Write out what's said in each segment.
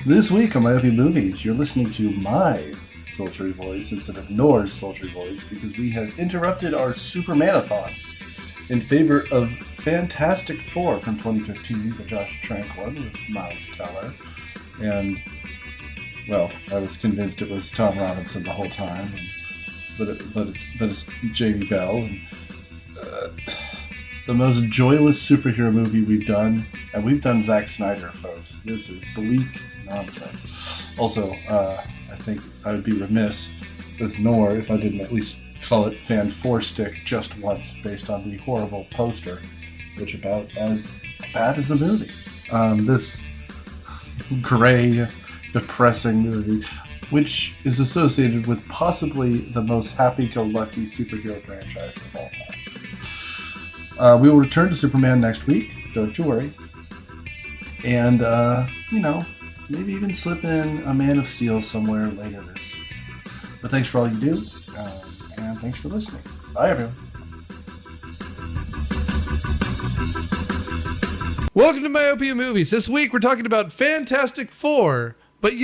This week on Myopia Movies, you're listening to my sultry voice instead of Nor's sultry voice because we have interrupted our Supermanathon in favor of Fantastic Four from 2015, the Josh Trank one with Miles Teller. And, well, I was convinced it was Tom Robinson the whole time, but it's Jamie Bell. And, the most joyless superhero movie we've done, and we've done Zack Snyder, folks. This is bleak nonsense. Also, I think I would be remiss with Nur if I didn't at least call it Fantastic just once, based on the horrible poster, which about as bad as the movie. This gray, depressing movie, which is associated with possibly the most happy-go-lucky superhero franchise of all time. We will return to Superman next week, don't you worry. And, maybe even slip in a Man of Steel somewhere later this season. But thanks for all you do, and thanks for listening. Bye, everyone. Welcome to Myopia Movies. This week we're talking about Fantastic Four, but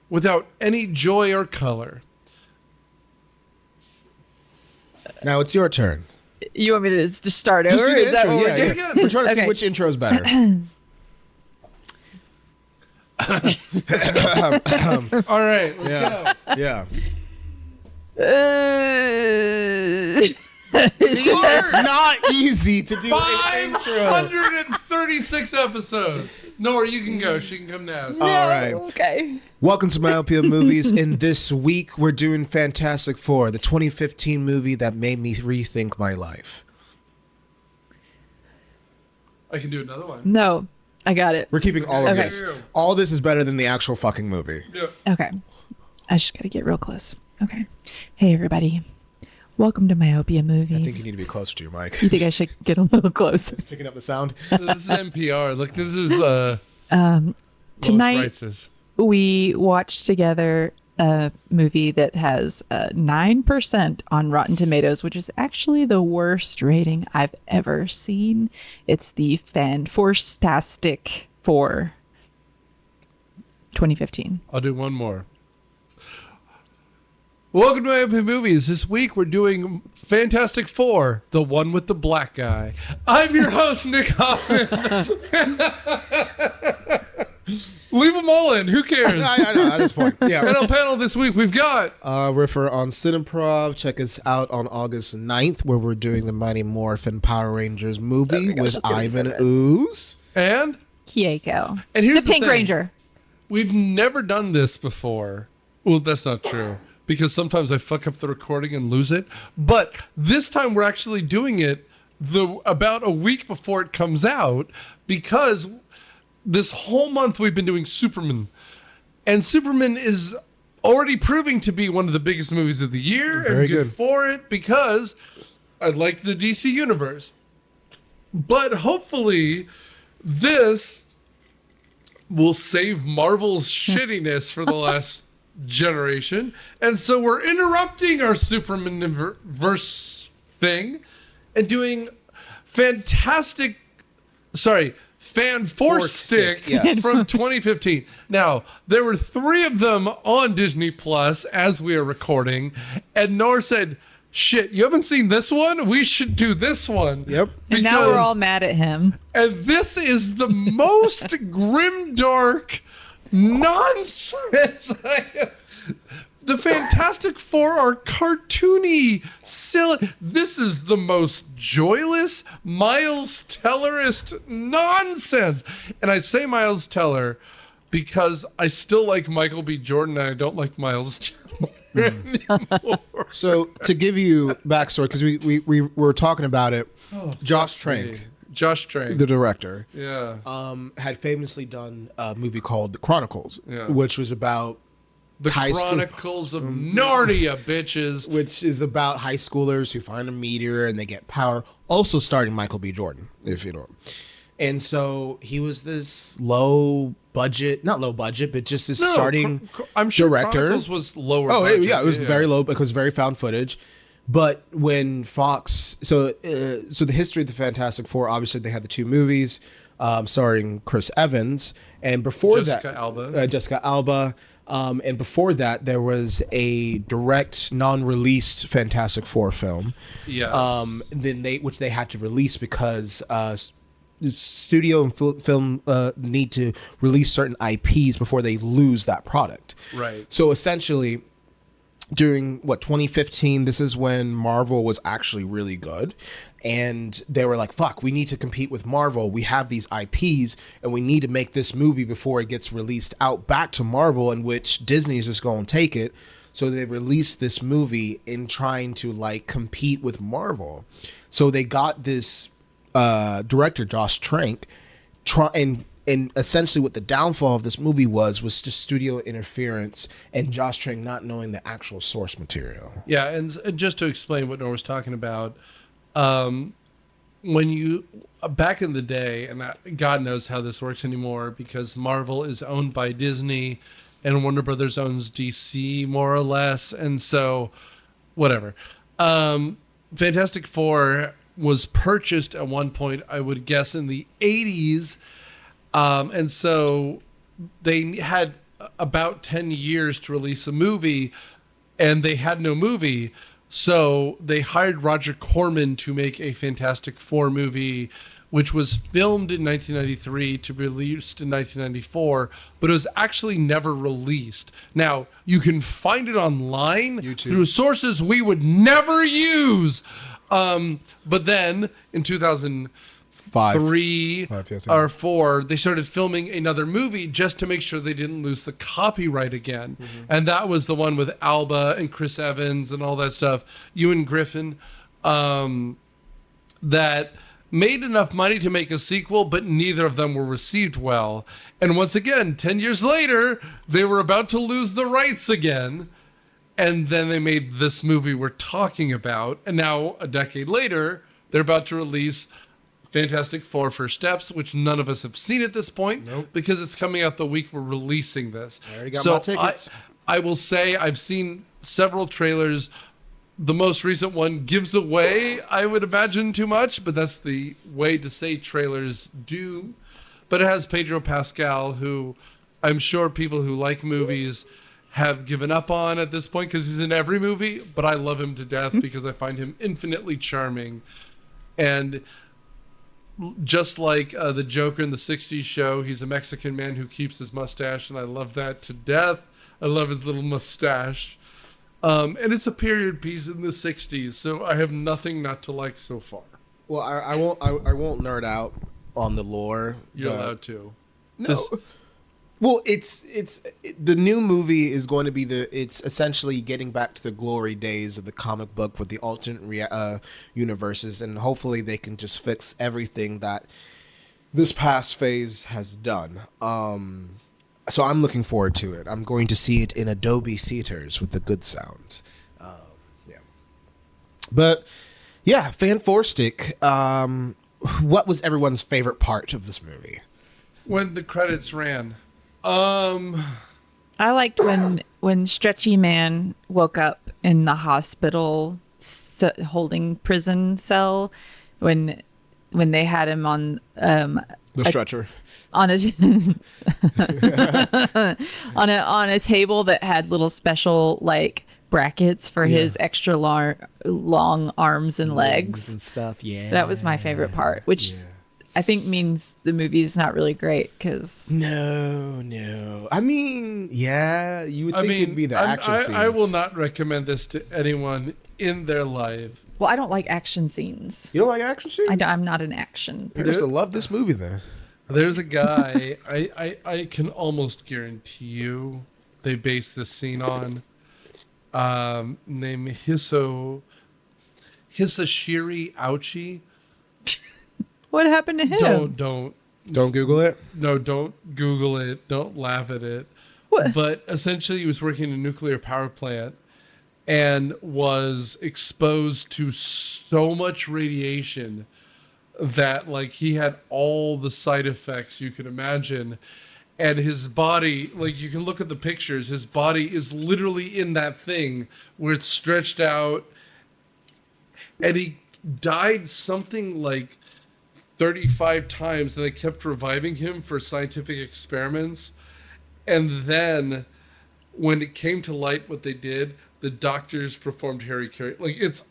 without any joy or color. Now it's your turn. You want me to just start Just over? do the Is that intro. what Yeah, we're doing? yeah. We're trying to see which intro is better. All right, let's go. Yeah. Uh, It's not easy to do an intro. 536 episodes. Nora, you can go. She can come now. no, All right. Okay. Welcome to Myopia Movies. And this week we're doing Fantastic Four, the 2015 movie that made me rethink my life. I can do another one. No, I got it. We're keeping all of Okay. this. All this is better than the actual fucking movie. Yeah. Okay. I just got to get real close. Okay. Hey, everybody. Welcome to Myopia Movies. I think you need to be closer to your mic. You think I should get a little closer? Picking up the sound? This is NPR. Look, this is Tonight, prices. we watched together a movie that has 9% on Rotten Tomatoes, which is actually the worst rating I've ever seen. It's the Fantastic Four 2015. I'll do one more. Welcome to Myopia Movies. This week we're doing Fantastic Four, the one with the black guy. I'm your host, Nick Hoffman. Leave them all in. Who cares? I know, at this point. Yeah. And on panel this week we've got We're on Cineprov. Check us out on August 9th, where we're doing the Mighty Morphin Power Rangers movie with Ivan Ooze. and Keiko. And here's the Pink thing. Ranger. We've never done this before. Well, that's not true, because sometimes I fuck up the recording and lose it. But this time we're actually doing it about a week before it comes out, because this whole month we've been doing Superman. And Superman is already proving to be one of the biggest movies of the year. Very and good for it, because I like the DC universe. But hopefully this will save Marvel's shittiness for the last generation. And so we're interrupting our Superman verse thing and doing Fantastic yes. from 2015. Now, there were 3 of them on Disney Plus as we are recording, and Nor said, shit, you haven't seen this one? We should do this one. Yep. And now we're all mad at him. And this is the most grimdark nonsense The Fantastic Four are cartoony, silly. This is the most joyless, Miles Tellerist nonsense. And I say Miles Teller because I still like Michael B. Jordan and I don't like Miles Teller anymore. So to give you backstory, because we were talking about it, Josh Trank, the director, had famously done a movie called The Chronicles, which was about The Chronicles of Narnia, bitches. Which is about high schoolers who find a meteor and they get power. Also starring Michael B. Jordan, if you know. And so he was this not low budget, but just this starting I'm sure director. Chronicles was lower Oh, budget. yeah, it was very low because very found footage. But when Fox, so the history of the Fantastic Four, obviously they had the 2 movies. starring Chris Evans. And before Jessica Alba. And before that, there was a direct, non-released Fantastic Four film. Yes. Which they had to release because studio and film need to release certain IPs before they lose that product. Right. So essentially, during 2015, this is when Marvel was actually really good. And they were like, fuck, we need to compete with Marvel. We have these IPs and we need to make this movie before it gets released out back to Marvel, in which Disney is just going to take it. So they released this movie in trying to like compete with Marvel. So they got this director, Josh Trank, and essentially what the downfall of this movie was just studio interference and Josh Trank not knowing the actual source material. Yeah, and just to explain what Nora was talking about, when you back in the day, and God knows how this works anymore because Marvel is owned by Disney and Warner Brothers owns DC more or less, and so whatever. Fantastic Four was purchased at one point, I would guess in the 80s, and so they had about 10 years to release a movie, and they had no movie. So they hired Roger Corman to make a Fantastic Four movie, which was filmed in 1993 to be released in 1994, but it was actually never released. Now, you can find it online through sources we would never use. But then in 2003 or 4, they started filming another movie just to make sure they didn't lose the copyright again. Mm-hmm. And that was the one with Alba and Chris Evans and all that stuff, Ewan Griffin, that made enough money to make a sequel, but neither of them were received well. And once again, 10 years later, they were about to lose the rights again. And then they made this movie we're talking about. And now, a decade later, they're about to release Fantastic Four First Steps, which none of us have seen at this point. Nope. Because it's coming out the week we're releasing this. I already got my tickets. I will say I've seen several trailers. The most recent one gives away, I would imagine, too much, but that's the way to say trailers do. But it has Pedro Pascal, who I'm sure people who like movies have given up on at this point because he's in every movie, but I love him to death because I find him infinitely charming. And just like the Joker in the 60s show, he's a Mexican man who keeps his mustache, and I love that to death. I love his little mustache. And it's a period piece in the 60s, so I have nothing not to like so far. Well, I won't nerd out on the lore. You're allowed to. No. Well, it's the new movie is going to be it's essentially getting back to the glory days of the comic book with the alternate universes, and hopefully they can just fix everything that this past phase has done. So I'm looking forward to it. I'm going to see it in Adobe theaters with the good sound. Yeah. But yeah, Fantastic. What was everyone's favorite part of this movie? When the credits ran. I liked when Stretchy Man woke up in the hospital holding prison cell when they had him on the stretcher on his on a table that had little special like brackets for his extra long arms and legs and stuff. Yeah, that was my favorite part, which I think means the movie's not really great because no. I mean, you would think it'd be the action scenes. I will not recommend this to anyone in their life. Well, I don't like action scenes. You don't like action scenes? I'm not an action person. You used to love this movie then. There's a guy I can almost guarantee you they based this scene on named Hisashiri Ouchi. What happened to him? Don't Google it. No, don't Google it. Don't laugh at it. What? But essentially, he was working in a nuclear power plant and was exposed to so much radiation that like he had all the side effects you could imagine. And his body, like you can look at the pictures, his body is literally in that thing where it's stretched out. And he died something like 35 times, and they kept reviving him for scientific experiments. And then when it came to light what they did, the doctors performed Harry Carey. Like, that's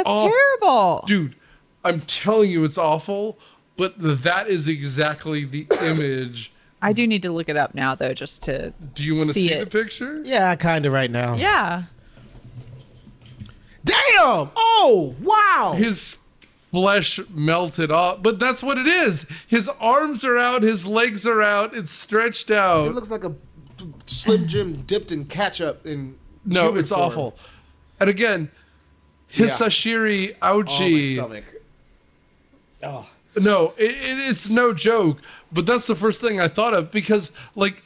terrible. Dude, I'm telling you, it's awful, but that is exactly the image. I do need to look it up now, though, just to Do you want to see the picture? Yeah, kind of right now. Yeah. Damn! Oh, wow! His flesh melted off, but that's what it is. His arms are out, his legs are out, it's stretched out. It looks like a Slim Jim dipped in ketchup in No, it's form. awful. And again, his sashiri, ouchie. Oh, my stomach. Oh. No, it's no joke, but that's the first thing I thought of because, like,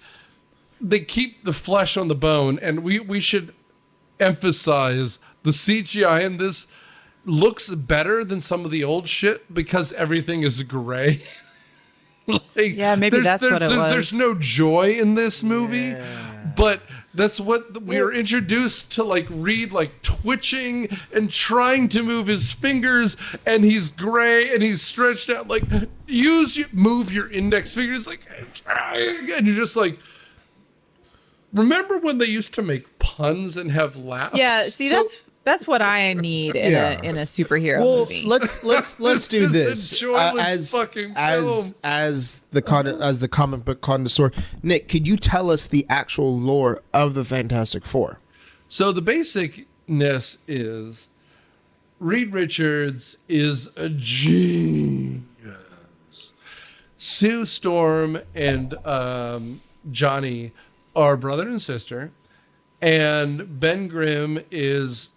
they keep the flesh on the bone, and we should emphasize the CGI in this looks better than some of the old shit because everything is gray. Yeah, maybe that's what it was. There's no joy in this movie, but that's what we are introduced to, like, Reed, like, twitching and trying to move his fingers, and he's gray and he's stretched out. Like, move your index fingers, like, and you're just like, remember when they used to make puns and have laughs? Yeah, see, that's what I need in a superhero movie. Let's do this as the comic book connoisseur. Nick, could you tell us the actual lore of the Fantastic Four? So the basicness is Reed Richards is a genius. Sue Storm and Johnny are brother and sister, and Ben Grimm is,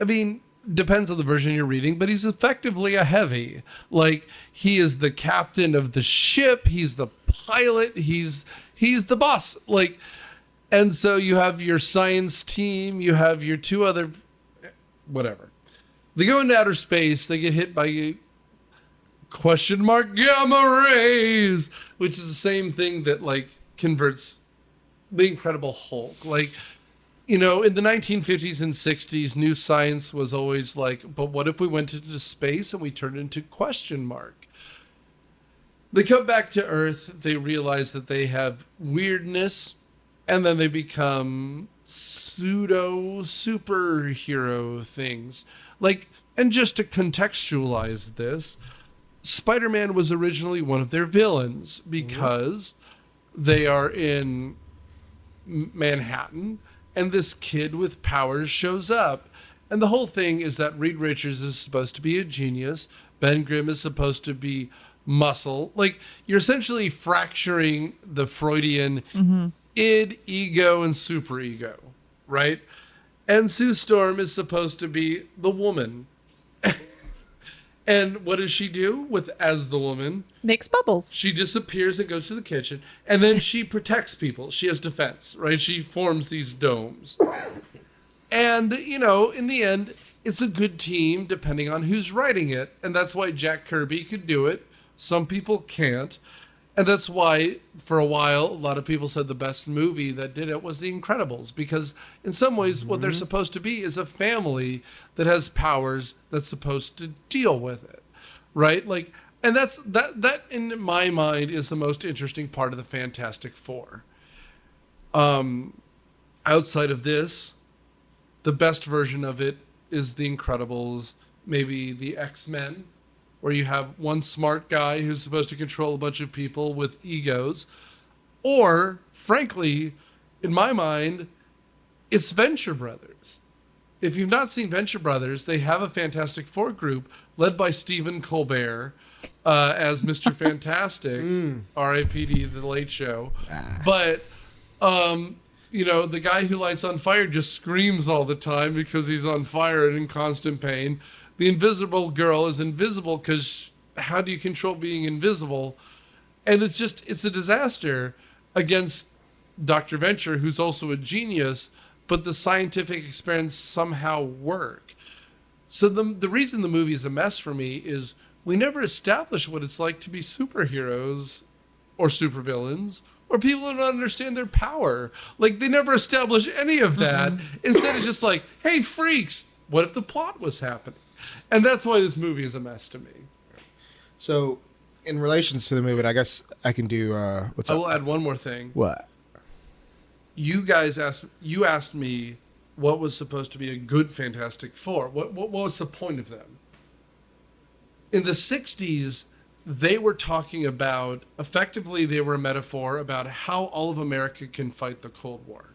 I mean, depends on the version you're reading, but he's effectively a heavy. Like, he is the captain of the ship, he's the pilot, he's the boss. Like, and so you have your science team, you have your two other, whatever. They go into outer space, they get hit by question mark gamma rays, which is the same thing that, like, converts the Incredible Hulk. Like, you know, in the 1950s and 60s, new science was always like, but what if we went into space and we turned into question mark? They come back to Earth, they realize that they have weirdness, and then they become pseudo superhero things. Like, and just to contextualize this, Spider-Man was originally one of their villains because they are in Manhattan, and this kid with powers shows up, and the whole thing is that Reed Richards is supposed to be a genius, Ben Grimm is supposed to be muscle. Like, you're essentially fracturing the Freudian id, ego, and superego, right? And Sue Storm is supposed to be the woman. And what does she do as the woman? Makes bubbles. She disappears and goes to the kitchen, and then she protects people. She has defense, right? She forms these domes. And, you know, in the end, it's a good team depending on who's writing it. And that's why Jack Kirby could do it. Some people can't. And that's why, for a while, a lot of people said the best movie that did it was The Incredibles. Because in some ways, what they're supposed to be is a family that has powers that's supposed to deal with it, right? Like, and that in my mind is the most interesting part of the Fantastic Four. Outside of this, the best version of it is The Incredibles, maybe the X-Men, where you have one smart guy who's supposed to control a bunch of people with egos. Or, frankly, in my mind, it's Venture Brothers. If you've not seen Venture Brothers, they have a Fantastic Four group led by Stephen Colbert as Mr. Fantastic, R.I.P.D. The Late Show. But, you know, the guy who lights on fire just screams all the time because he's on fire and in constant pain. The invisible girl is invisible because how do you control being invisible? And it's a disaster against Dr. Venture, who's also a genius, but the scientific experiments somehow work. So the reason the movie is a mess for me is we never establish what it's like to be superheroes or supervillains or people who don't understand their power. Like, they never establish any of that. Instead, it's just like, hey, freaks, what if the plot was happening? And that's why this movie is a mess to me. So, in relations to the movie, I guess I can do. What's up? I will add one more thing. What? You asked me what was supposed to be a good Fantastic Four. What was the point of them? In the 60s, they were talking about, effectively, they were a metaphor about how all of America can fight the Cold War.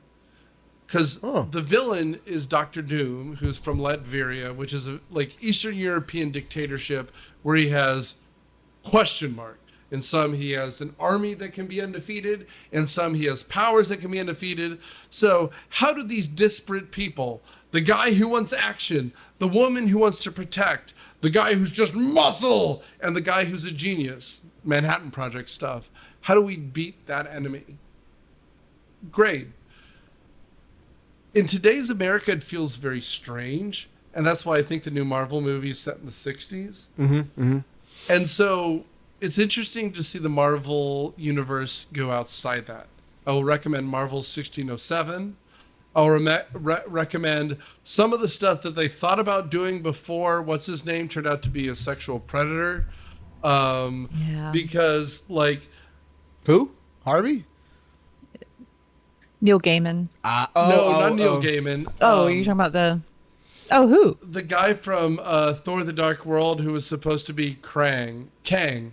Because the villain is Dr. Doom, who's from Latveria, which is a Eastern European dictatorship where he has question mark. In some, he has an army that can be undefeated. In some, he has powers that can be undefeated. So how do these disparate people, the guy who wants action, the woman who wants to protect, the guy who's just muscle, and the guy who's a genius, Manhattan Project stuff, how do we beat that enemy? Great. In today's America, it feels very strange. And that's why I think the new Marvel movie is set in the 60s. Mm-hmm, mm-hmm. And so it's interesting to see the Marvel universe go outside that. I will recommend Marvel 1607. I'll recommend some of the stuff that they thought about doing before what's his name turned out to be a sexual predator. Because who? Harvey? Neil Gaiman. Not Neil Gaiman. You're talking about who? The guy from Thor: The Dark World who was supposed to be Kang.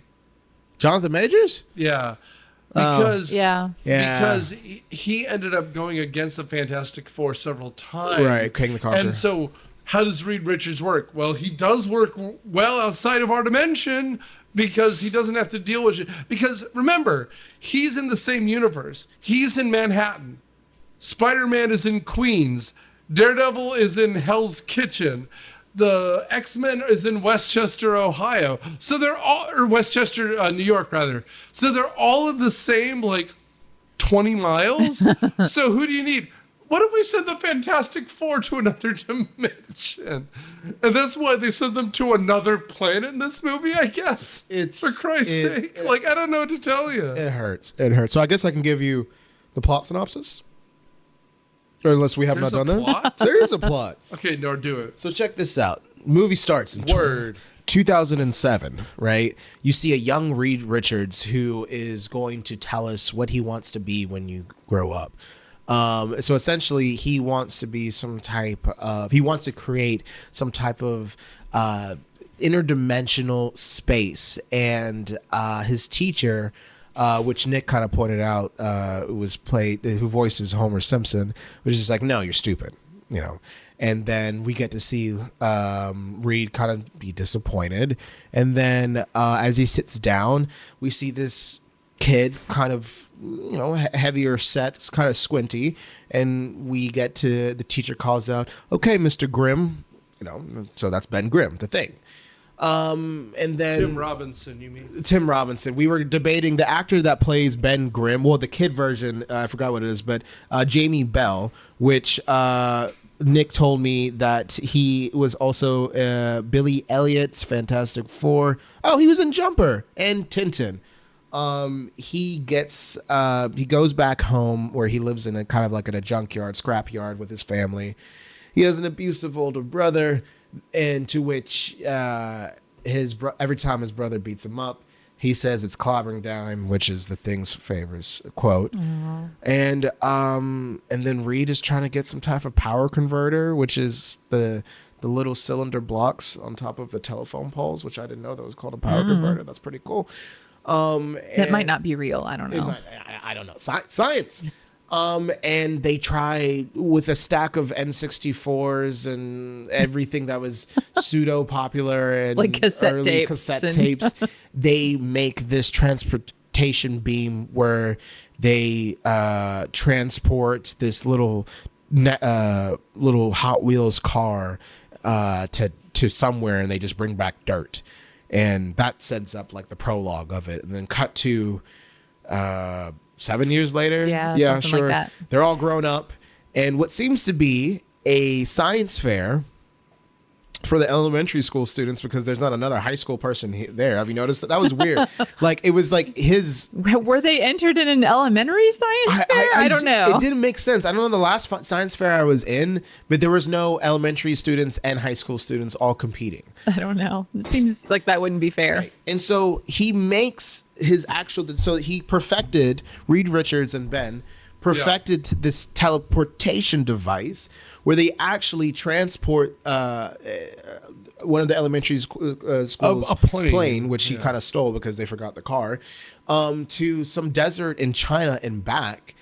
Jonathan Majors? Yeah. Because he ended up going against the Fantastic Four several times. Right, King the Conqueror. And so how does Reed Richards work? Well, he does work well outside of our dimension because he doesn't have to deal with it. Because remember, he's in the same universe. He's in Manhattan. Spider-Man is in Queens. Daredevil is in Hell's Kitchen. The X-Men is in Westchester, Ohio. So they're all, or Westchester, New York, rather. So they're all in the same, 20 miles. So who do you need? What if we send the Fantastic Four to another dimension? And that's why they sent them to another planet in this movie, I guess. For Christ's sake. I don't know what to tell you. It hurts. So I guess I can give you the plot synopsis. Or unless we have not done that. There is a plot. Okay, no, do it. So check this out. Movie starts in 2007, right? You see a young Reed Richards who is going to tell us what he wants to be when you grow up. So essentially, he wants to be he wants to create some type of interdimensional space. And his teacher, which Nick kind of pointed out, who voices Homer Simpson, which is like, no, you're stupid, And then we get to see Reed kind of be disappointed. And then as he sits down, we see this kid kind of, heavier set, it's kind of squinty. And we get to, the teacher calls out, okay, Mr. Grimm, so that's Ben Grimm, the Thing. And then Tim Robinson, you mean? Tim Robinson. We were debating the actor that plays Ben Grimm. Well, the kid version, I forgot what it is, but Jamie Bell, which Nick told me that he was also Billy Elliot's Fantastic Four. Oh, he was in Jumper and Tintin. He goes back home where he lives in a kind of in a junkyard, scrapyard with his family. He has an abusive older brother, and to which every time his brother beats him up, he says it's clobbering time, which is the Thing's famous quote. Mm-hmm. And then Reed is trying to get some type of power converter, which is the little cylinder blocks on top of the telephone poles, which I didn't know that was called a power converter. That's pretty cool. That might not be real. I don't know. I don't know. Science. And they try with a stack of N64s and everything that was pseudo popular and cassette tapes. They make this transportation beam where they transport this little Hot Wheels car to somewhere, and they just bring back dirt. And that sets up the prologue of it. And then cut to 7 years later. Yeah, sure. Like that. They're all grown up. And what seems to be a science fair for the elementary school students because there's not another high school person there. Have you noticed that? That was weird. Like it was like his. Were they entered in an elementary science fair? I don't know. It didn't make sense. I don't know the last science fair I was in, but there was no elementary students and high school students all competing. I don't know. It seems like that wouldn't be fair. Right. And so he makes his actual. So he perfected Reed Richards and Ben perfected this teleportation device where they actually transport one of the elementary schools a plane, which he kind of stole because they forgot the car, to some desert in China and back.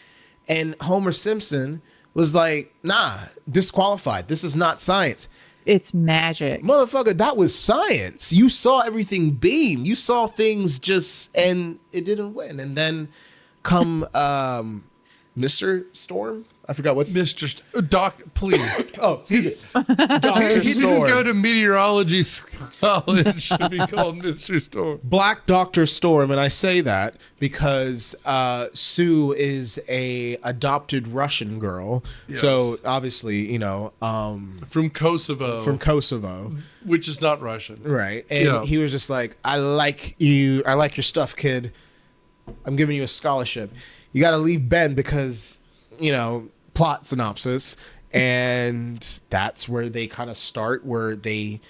And Homer Simpson was like, nah, disqualified. This is not science. It's magic. Motherfucker, that was science. You saw everything beam. You saw things and it didn't win. And then come Mr. Storm? I forgot what's... Doc, please. Oh, excuse me. Dr. He Storm. didn't go to meteorology college to be called Mr. Storm. Black Dr. Storm, and I say that because Sue is a adopted Russian girl. Yes. So obviously, from Kosovo. From Kosovo. Which is not Russian. Right. And he was just like, I like your stuff, kid. I'm giving you a scholarship. You got to leave Ben because, plot synopsis. And that's where they kind of start, where they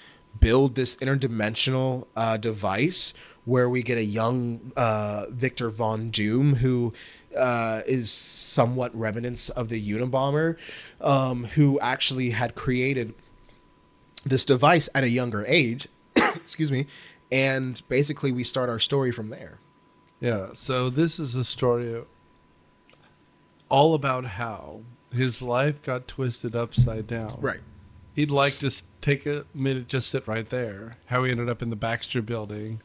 build this interdimensional device where we get a young Victor Von Doom who is somewhat remnants of the Unabomber, who actually had created this device at a younger age. Excuse me. And basically we start our story from there. Yeah. So this is a story all about how his life got twisted upside down. Right. He'd like to take a minute, just sit right there. How he ended up in the Baxter building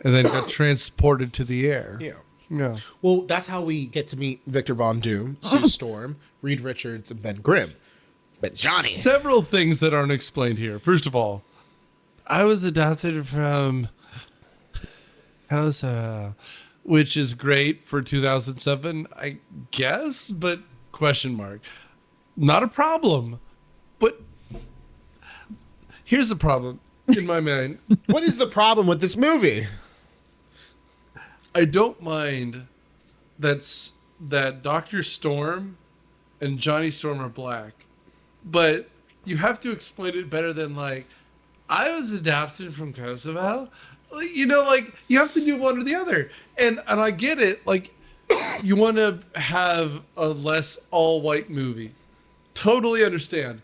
and then got transported to the air. Yeah. Yeah. Well, that's how we get to meet Victor Von Doom, Sue Storm, Reed Richards, and Ben Grimm. But Johnny. Several things that aren't explained here. First of all, I was adopted from which is great for 2007, I guess, but question mark. Not a problem. But here's the problem in my mind. What is the problem with this movie? I don't mind that Dr. Storm and Johnny Storm are black, but you have to explain it better than like, I was adopted from Kosovo. You have to do one or the other. And I get it. Like, you want to have a less all-white movie. Totally understand.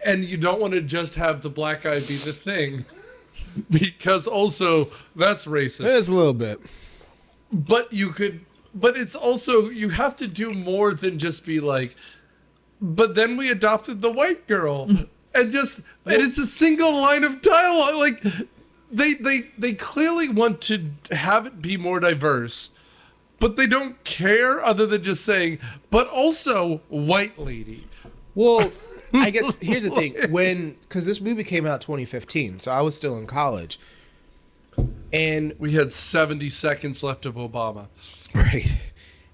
And you don't want to just have the black guy be the thing. Because also, that's racist. It is a little bit. But it's also, you have to do more than just be like, but then we adopted the white girl. And it's a single line of dialogue. Like, they clearly want to have it be more diverse, but they don't care other than just saying, but also white lady. Well, I guess here's the thing. Because this movie came out 2015, so I was still in college. And we had 70 seconds left of Obama. Right.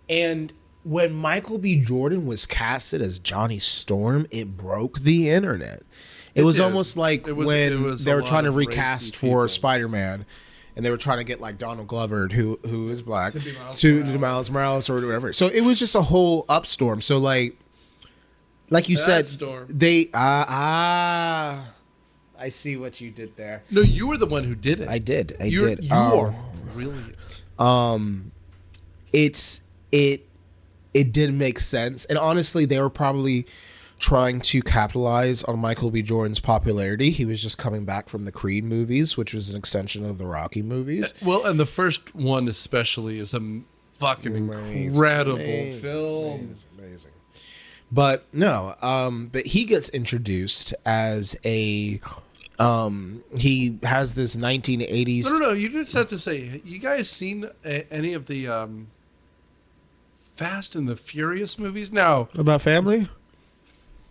And when Michael B. Jordan was casted as Johnny Storm, it broke the internet. It was almost like when they were trying to recast for Spider-Man, and they were trying to get like Donald Glover, who is black, to Miles Morales or whatever. So it was just a whole upstorm. So like you said, they I see what you did there. No, you were the one who did it. I did. You are brilliant. It did make sense, and honestly, they were probably trying to capitalize on Michael B. Jordan's popularity. He was just coming back from the Creed movies, which was an extension of the Rocky movies. Well, and the first one especially is a fucking incredible film. Amazing. But no, but he gets introduced as a he has this 1980s. No. You just have to say, you guys seen any of the Fast and the Furious movies? Now about family.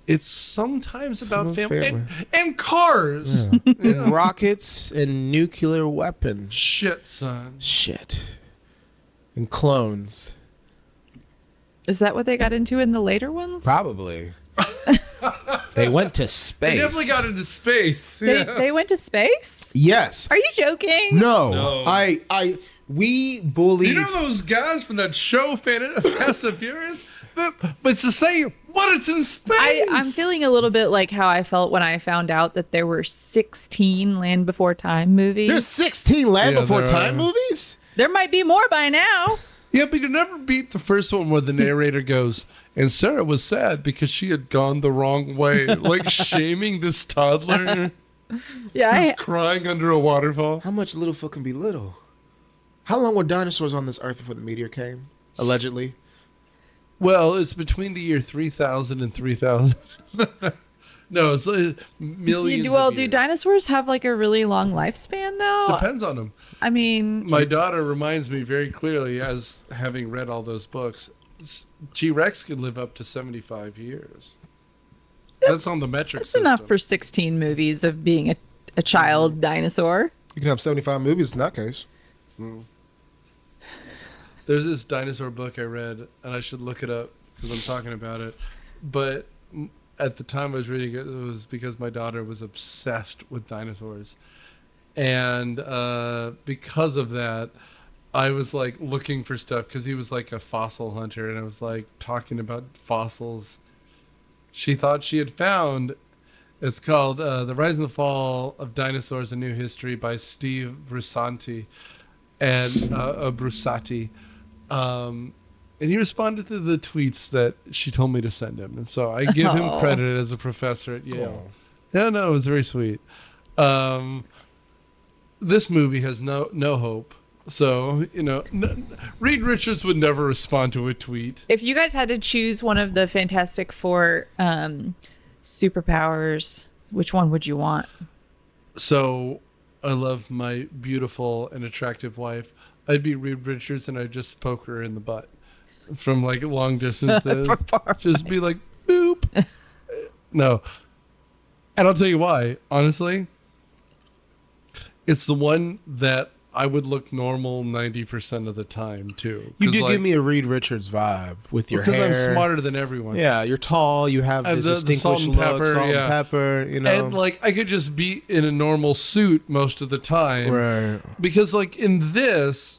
It's sometimes about family. And cars. Yeah. And rockets and nuclear weapons. Shit, son. Shit. And clones. Is that what they got into in the later ones? Probably. They went to space. They definitely got into space. They went to space? Yes. Are you joking? No. We bullied. You know those guys from that show, Fast and Furious? But it's the same, but it's in space. I'm feeling a little bit like how I felt when I found out that there were 16 Land Before Time movies. There's 16 Land Before Time movies? There might be more by now. Yeah, but you never beat the first one where the narrator goes, and Sarah was sad because she had gone the wrong way, like shaming this toddler who's crying under a waterfall. How much Littlefoot can be little? How long were dinosaurs on this earth before the meteor came? Allegedly. Well, it's between the year 3000 and 3000. No, it's millions of years. Do dinosaurs have like a really long lifespan though? Depends on them. I mean, my daughter reminds me very clearly, as having read all those books, T-Rex could live up to 75 years. That's on the metric That's system. enough for 16 movies of being a child dinosaur. You can have 75 movies in that case. Mm. There's this dinosaur book I read, and I should look it up because I'm talking about it. But at the time I was reading it, it was because my daughter was obsessed with dinosaurs. And because of that, I was like looking for stuff because he was like a fossil hunter, and I was like talking about fossils she thought she had found. It's called The Rise and the Fall of Dinosaurs, A New History by Steve Brusanti and Brusati. And he responded to the tweets that she told me to send him. And so I give him credit as a professor at Yale. Yeah, no, it was very sweet. This movie has no hope. So, Reed Richards would never respond to a tweet. If you guys had to choose one of the Fantastic Four superpowers, which one would you want? So, I love my beautiful and attractive wife. I'd be Reed Richards, and I'd just poke her in the butt from like long distances. Just be like, boop. No. And I'll tell you why. Honestly, it's the one that I would look normal 90% of the time, too. You do give me a Reed Richards vibe with your hair. Because I'm smarter than everyone. Yeah, you're tall. You have this distinguished salt and look, pepper, salt and pepper, And, like, I could just be in a normal suit most of the time. Right. Because, like, in this,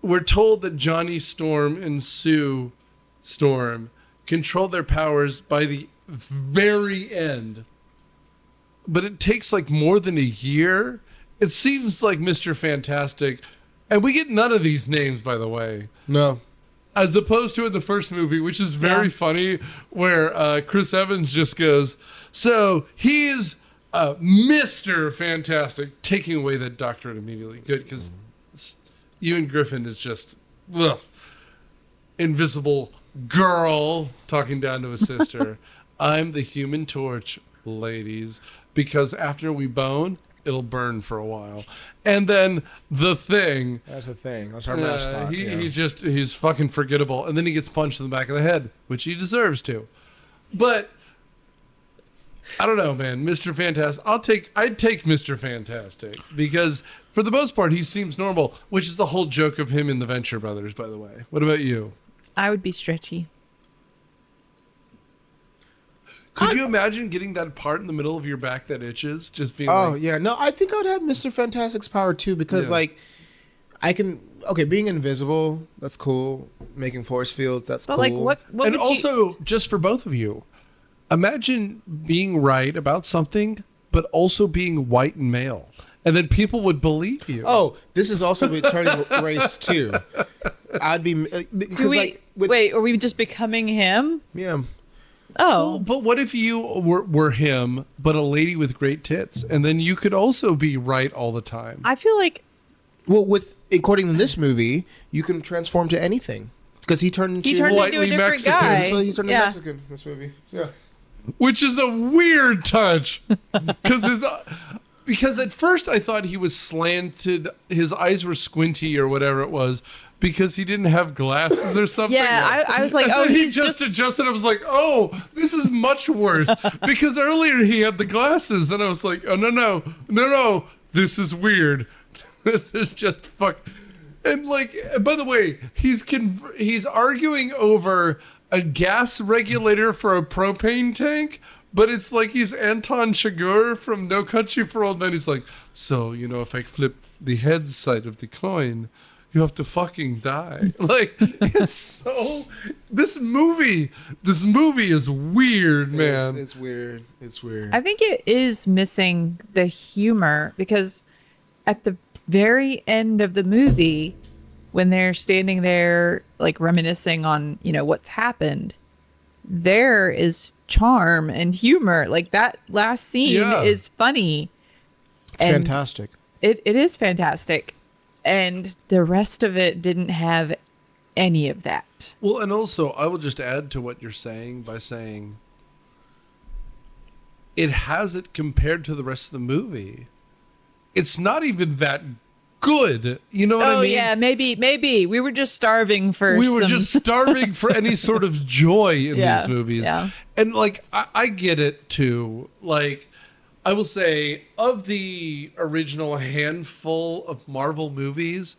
we're told that Johnny Storm and Sue Storm control their powers by the very end. But it takes, like, more than a year. It seems like Mr. Fantastic, and we get none of these names, by the way. No. As opposed to in the first movie, which is very funny, where Chris Evans just goes, so he's Mr. Fantastic, taking away that doctorate immediately. Good, because Ewan Griffin is just invisible girl talking down to his sister. I'm the Human Torch, ladies, because after we bone, it'll burn for a while. And then the Thing. That's the Thing. That's our mascot. He's fucking forgettable. And then he gets punched in the back of the head, which he deserves to. But I don't know, man. Mr. Fantastic. I'd take Mr. Fantastic because for the most part he seems normal, which is the whole joke of him in the Venture Brothers, by the way. What about you? I would be Stretchy. Could you imagine getting that part in the middle of your back that itches? Just being No, I think I would have Mr. Fantastic's power too because I can being invisible, that's cool. Making force fields, that's cool. Like what and also just for both of you, imagine being right about something but also being white and male. And then people would believe you. Oh, this is also returning race too. I'd be wait, are we just becoming him? Yeah. Oh, well, but what if you were him, but a lady with great tits, and then you could also be right all the time? I feel like, according to this movie, you can transform to anything because he turned into a different Mexican. Guy. So he turned into Mexican in this movie. Yeah, which is a weird touch because at first I thought he was slanted, his eyes were squinty or whatever it was. Because he didn't have glasses or something. Yeah, I was like, he's just adjusted. I was like, this is much worse. Because earlier he had the glasses, and I was like, oh no, this is weird. This is just fuck. And like, by the way, he's arguing over a gas regulator for a propane tank, but it's like he's Anton Chigurh from No Country for Old Men. He's like, so, if I flip the head side of the coin, you have to fucking die. Like, it's so... This movie is weird, man. It's weird. It's weird. I think it is missing the humor because at the very end of the movie, when they're standing there, like, reminiscing on, what's happened, there is charm and humor. Like, that last scene is funny. It's fantastic. It is fantastic. And the rest of it didn't have any of that. Well, and also, I will just add to what you're saying by saying it has it compared to the rest of the movie. It's not even that good. You know what I mean? Oh, yeah, maybe. We were just starving for any sort of joy in these movies. Yeah. And, like, I get it, too. Like, I will say, of the original handful of Marvel movies,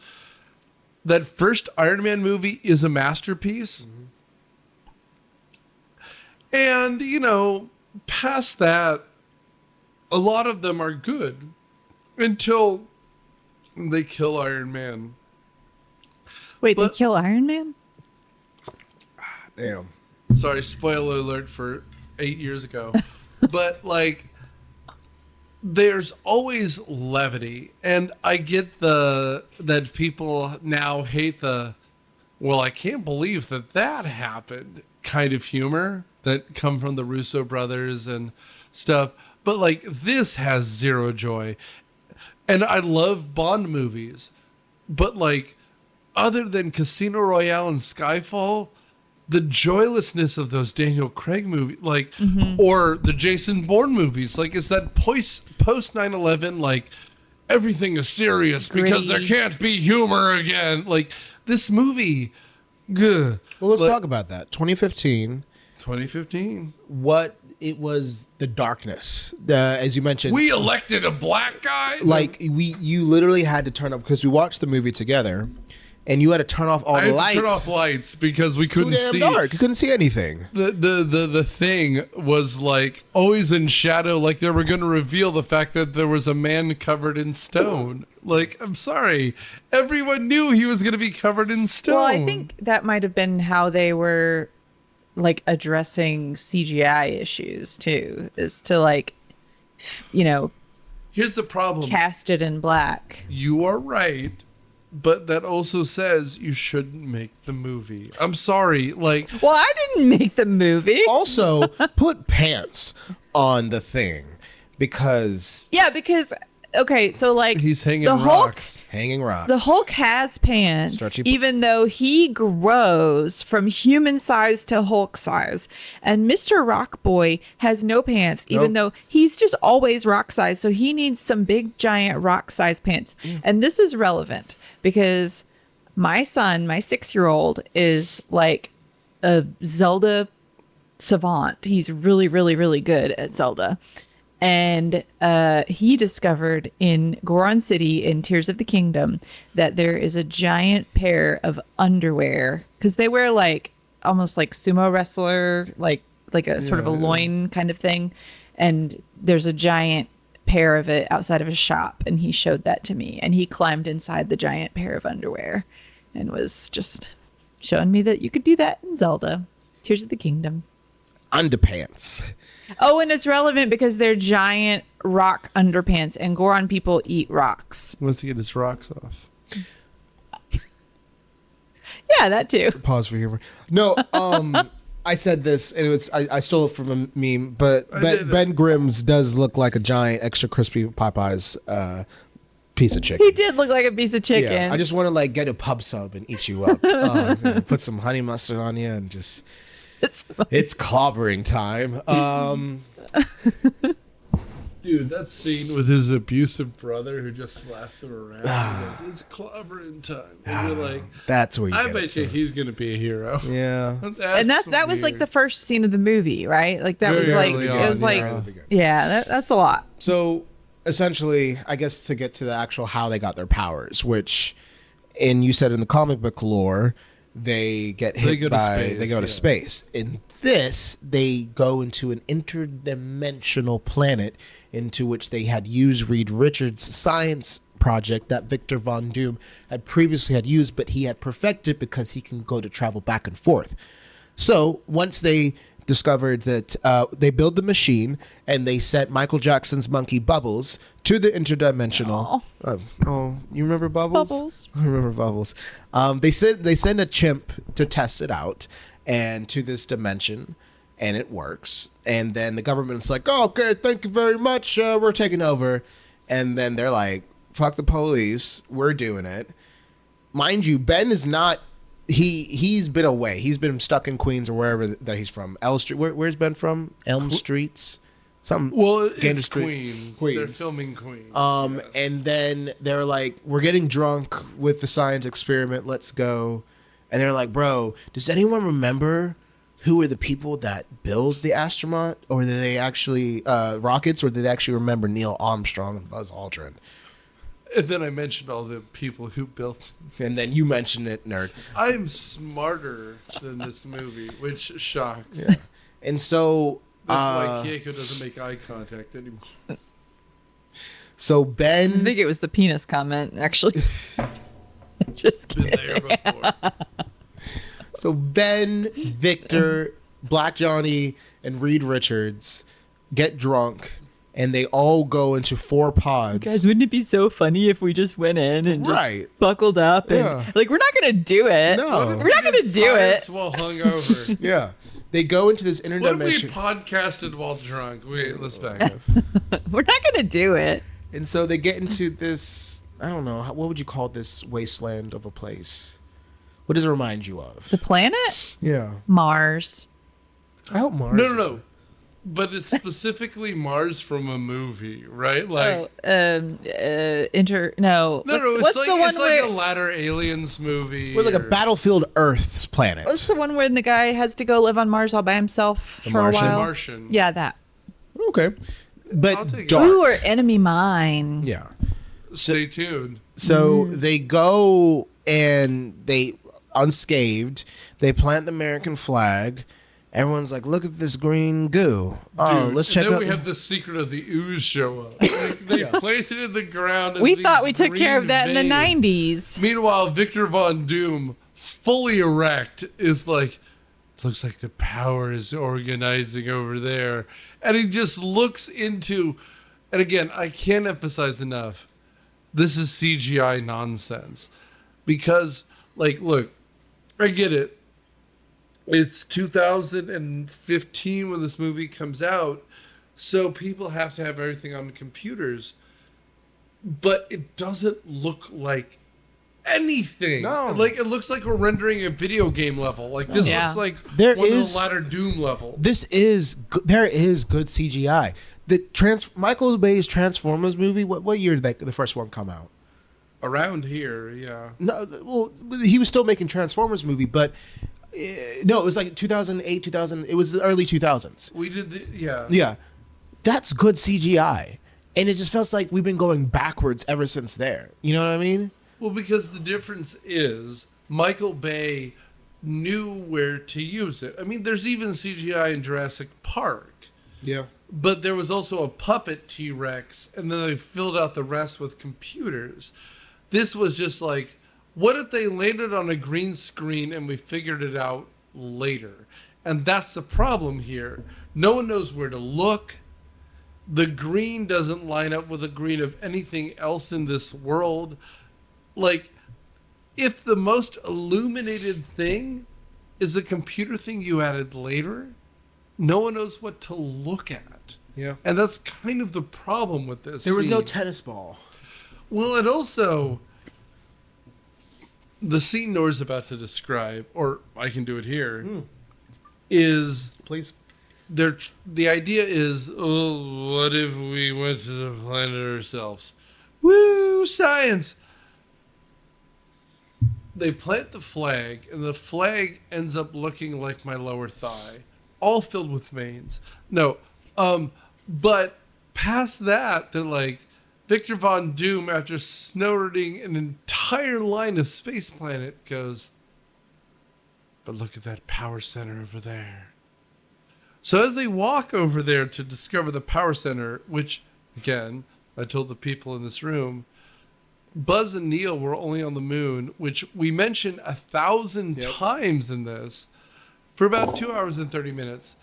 that first Iron Man movie is a masterpiece. Mm-hmm. And, past that, a lot of them are good until they kill Iron Man. Wait, they kill Iron Man? Damn. Sorry, spoiler alert for 8 years ago. But, like... There's always levity, and I get that people now hate I can't believe that happened kind of humor that come from the Russo brothers and stuff. But, like, this has zero joy. And I love Bond movies, but, like, other than Casino Royale and Skyfall, the joylessness of those Daniel Craig movies, like, or the Jason Bourne movies, like, it's that post 9/11, like, everything is serious because there can't be humor again. Like, this movie, well, let's talk about that. 2015. What it was, the darkness. As you mentioned, we elected a black guy. Like, you literally had to turn up because we watched the movie together. And you had to turn off all the lights. Turn off lights because we couldn't see. Dark. You couldn't see anything. The thing was, like, always in shadow. Like, they were going to reveal the fact that there was a man covered in stone. Like, I'm sorry, everyone knew he was going to be covered in stone. Well, I think that might have been how they were, like, addressing CGI issues too. Is to, like, here's the problem. Cast it in black. You are right. But that also says you shouldn't make the movie. I'm sorry. Like, well, I didn't make the movie. Also, put pants on the Thing because okay, so, like, he's hanging rocks. Hanging rocks. The Hulk has pants, even though he grows from human size to Hulk size. And Mr. Rock Boy has no pants, even though he's just always rock size. So he needs some big, giant rock size pants. And this is relevant because my son, my 6-year-old, is like a Zelda savant. He's really, really, really good at Zelda. And he discovered in Goron City in Tears of the Kingdom that there is a giant pair of underwear because they wear, like, almost like sumo wrestler, like a sort of a loin kind of thing. And there's a giant pair of it outside of a shop. And he showed that to me. And he climbed inside the giant pair of underwear and was just showing me that you could do that in Zelda, Tears of the Kingdom. Underpants. Oh, and it's relevant because they're giant rock underpants, and Goron people eat rocks. He wants to get his rocks off. Yeah, that too. Pause for humor. No, I said this, and I stole it from a meme, but Ben Grimm's does look like a giant extra crispy Popeyes piece of chicken. He did look like a piece of chicken. Yeah, I just want to, like, get a pub sub and eat you up. Put some honey mustard on you and just... It's clobbering time. Dude, that scene with his abusive brother who just slaps him around. It's clobbering time. And you're like, that's where you I bet you he's going to be a hero. Yeah. And that was like the first scene of the movie, right? Like that was like, it was like, yeah, that's a lot. So essentially, I guess to get to the actual how they got their powers, which, and you said in the comic book lore, they get hit they go to space. In this, they go into an interdimensional planet into which they had used Reed Richards' science project that Victor Von Doom had previously used, but he had perfected because he can go to travel back and forth. So once they discovered that they build the machine and they sent Michael Jackson's monkey Bubbles to the interdimensional. You remember Bubbles? Bubbles. I remember Bubbles. They send a chimp to test it out and to this dimension, and it works. And then the government's like, "Oh, okay, thank you very much. We're taking over." And then they're like, "Fuck the police. We're doing it." Mind you, Ben is not. He's been away. He's been stuck in Queens or wherever that he's from. Elm Street. Where's Ben from? Elm Streets. Something. Well, it's Queens. They're filming Queens. Yes. And then they're like, "We're getting drunk with the science experiment. Let's go." And they're like, "Bro, does anyone remember who were the people that built the astronaut, or did they actually rockets, or did they actually remember Neil Armstrong and Buzz Aldrin?" And then I mentioned all the people who built. And then you mentioned it, nerd. I'm smarter than this movie, which shocks. Yeah. And so that's why Keiko doesn't make eye contact anymore. So Ben, I think it was the penis comment, actually. Just kidding. Been there before. So Ben, Victor, Black Johnny, and Reed Richards get drunk. And they all go into 4 pods. Guys, wouldn't it be so funny if we just went in and just buckled up and like, we're not gonna do it. No, we're not gonna do it. While hungover. Yeah, they go into this interdimension. What if we podcasted while drunk? Wait, let's back up. We're not gonna do it. And so they get into this. I don't know. What would you call this wasteland of a place? What does it remind you of? The planet? Yeah, Mars. I hope Mars. No. But it's specifically Mars from a movie, right? Like, No. No, What's it's the one like a latter Aliens movie. We're like a Battlefield Earth's planet. What's the one where the guy has to go live on Mars all by himself for a while? Martian. Yeah, that. Okay, but dark. Ooh, or Enemy Mine. Yeah. Stay tuned. So they go and they unscathed. They plant the American flag. Everyone's like, "Look at this green goo." Dude, Let's check and then out. we have the secret of the ooze show up. They planted it in the ground. We thought we took care of that in the 90s. Meanwhile, Victor Von Doom, fully erect, is like, "Looks like the power is organizing over there." And he just looks into, and again, I can't emphasize enough, this is CGI nonsense. Because, like, look, I get it. It's 2015 when this movie comes out, so people have to have everything on computers. But it doesn't look like anything. No. Like, it looks like we're rendering a video game level. Like, this looks like There one is- of the latter Doom level. There is good CGI. Michael Bay's Transformers movie. What year did the first one come out? Around here, yeah. No, well, he was still making Transformers movie, but no, it was like 2008, 2000. It was the early 2000s. We did yeah. Yeah, that's good CGI, and it just feels like we've been going backwards ever since there. You know what I mean? Well, because the difference is Michael Bay knew where to use it. I mean, there's even CGI in Jurassic Park. Yeah. But there was also a puppet T-Rex, and then they filled out the rest with computers. This was just like, what if they landed on a green screen and we figured it out later? And that's the problem here. No one knows where to look. The green doesn't line up with the green of anything else in this world. Like, if the most illuminated thing is a computer thing you added later, no one knows what to look at. Yeah. And that's kind of the problem with this. There was no scene. tennis ball. Well, and also, the scene Nor's about to describe, or I can do it here, is Please. the idea is, oh, what if we went to the planet ourselves? Woo, science! They plant the flag, and the flag ends up looking like my lower thigh, all filled with veins. No, but past that, they're like, Victor Von Doom, after snorting an entire line of Space Planet, goes, But look at that power center over there. So as they walk over there to discover the power center, which, again, I told the people in this room, Buzz and Neil were only on the moon, which we mentioned 1,000 times in this, for about 2 hours and 30 minutes.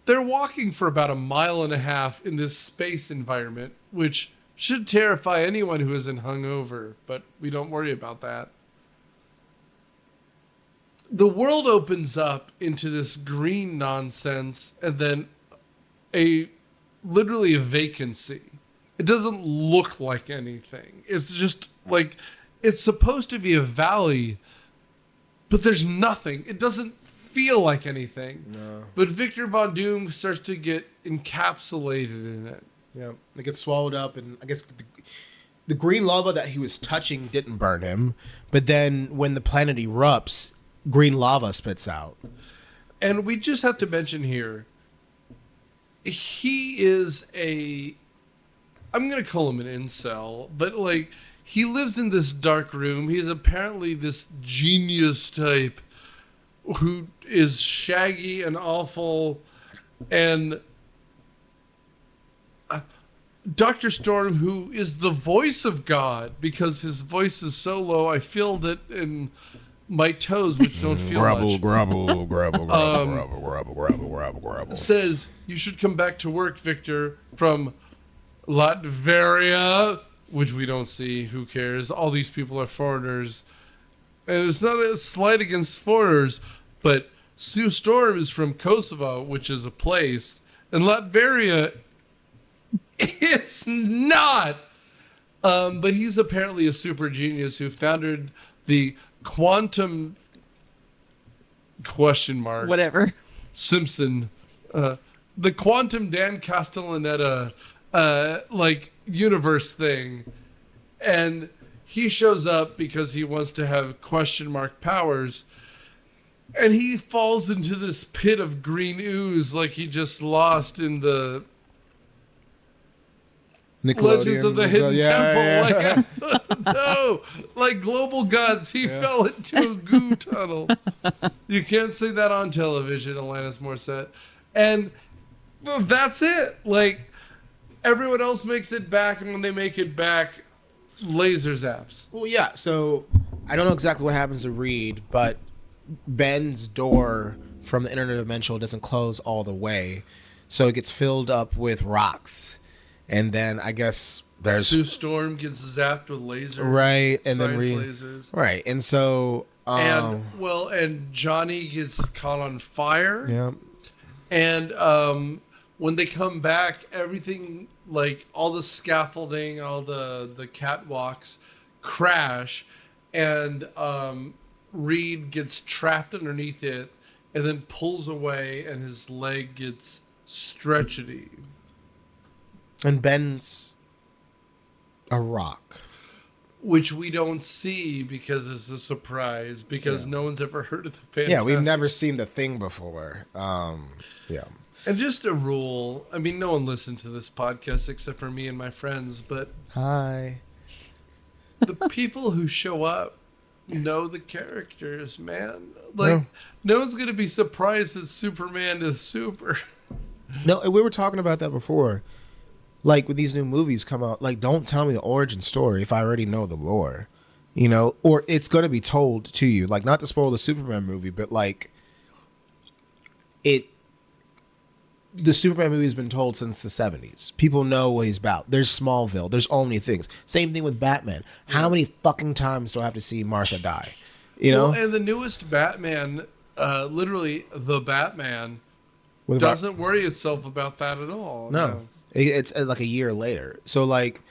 They're walking for about 1.5 miles in this space environment, which should terrify anyone who isn't hungover, but we don't worry about that. The world opens up into this green nonsense, and then literally a vacancy. It doesn't look like anything. It's just like, it's supposed to be a valley, but there's nothing. It doesn't feel like anything. No. But Victor Von Doom starts to get encapsulated in it. Yeah, it gets swallowed up, and I guess the green lava that he was touching didn't burn him, but then when the planet erupts, green lava spits out. And we just have to mention here, he is I'm going to call him an incel, but like, he lives in this dark room. He's apparently this genius type who is shaggy and awful, and Dr. Storm, who is the voice of God, because his voice is so low, I feel that in my toes, which don't feel much. Grubble. Says, you should come back to work, Victor, from Latveria, which we don't see. Who cares? All these people are foreigners. And it's not a slight against foreigners, but Sue Storm is from Kosovo, which is a place, and Latveria is not. But he's apparently a super genius who founded the quantum whatever Simpson, the quantum Dan Castellaneta universe thing, and he shows up because he wants to have powers, and he falls into this pit of green ooze like he just lost in the Legends of the Hidden Temple. Yeah. No, like Global Guns, he fell into a goo tunnel. You can't say that on television, Alanis Morissette. And that's it. Like, everyone else makes it back, and when they make it back, laser zaps. Well, yeah, so I don't know exactly what happens to Reed, but Ben's door from the interdimensional doesn't close all the way, so it gets filled up with rocks. And then I guess there's Sue Storm gets zapped with lasers, right? And then lasers, right? And so, and Johnny gets caught on fire. Yeah. And when they come back, everything, like all the scaffolding, all the catwalks, crash, and Reed gets trapped underneath it, and then pulls away, and his leg gets stretchy. And Ben's a rock, which we don't see because it's a surprise, because no one's ever heard of the Fantastic. Yeah, we've never seen the Thing before. Yeah. And just a rule, I mean, no one listened to this podcast except for me and my friends, but hi. The people who show up know the characters, man. Like, no one's going to be surprised that Superman is super. No, we were talking about that before. Like, when these new movies come out, like, don't tell me the origin story if I already know the lore, you know? Or it's going to be told to you. Like, not to spoil the Superman movie, but, like, the Superman movie has been told since the 70s. People know what he's about. There's Smallville. There's all many things. Same thing with Batman. How many fucking times do I have to see Martha die? You know? Well, and the newest Batman, literally the Batman, doesn't worry itself about that at all. No. It's like a year later. So, like,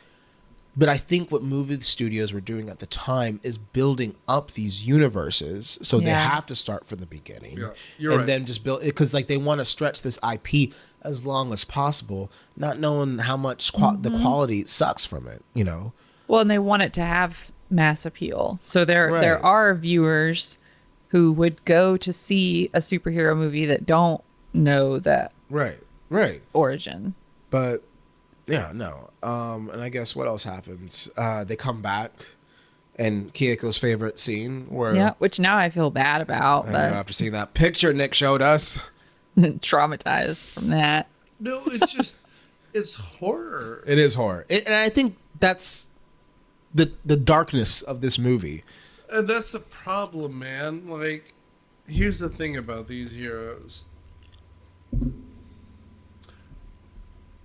but I think what movie studios were doing at the time is building up these universes. So they have to start from the beginning. Yeah, you're right. Then just build it, because, like, they want to stretch this IP as long as possible, not knowing how much the quality sucks from it, you know? Well, and they want it to have mass appeal. So there are viewers who would go to see a superhero movie that don't know that origin. But yeah, no. And I guess what else happens? They come back and Keiko's favorite scene where... Yeah, which now I feel bad about. I know, after seeing that picture Nick showed us. Traumatized from that. No, it's just... It's horror. It is horror. And I think that's the darkness of this movie. And that's the problem, man. Like, here's the thing about these heroes.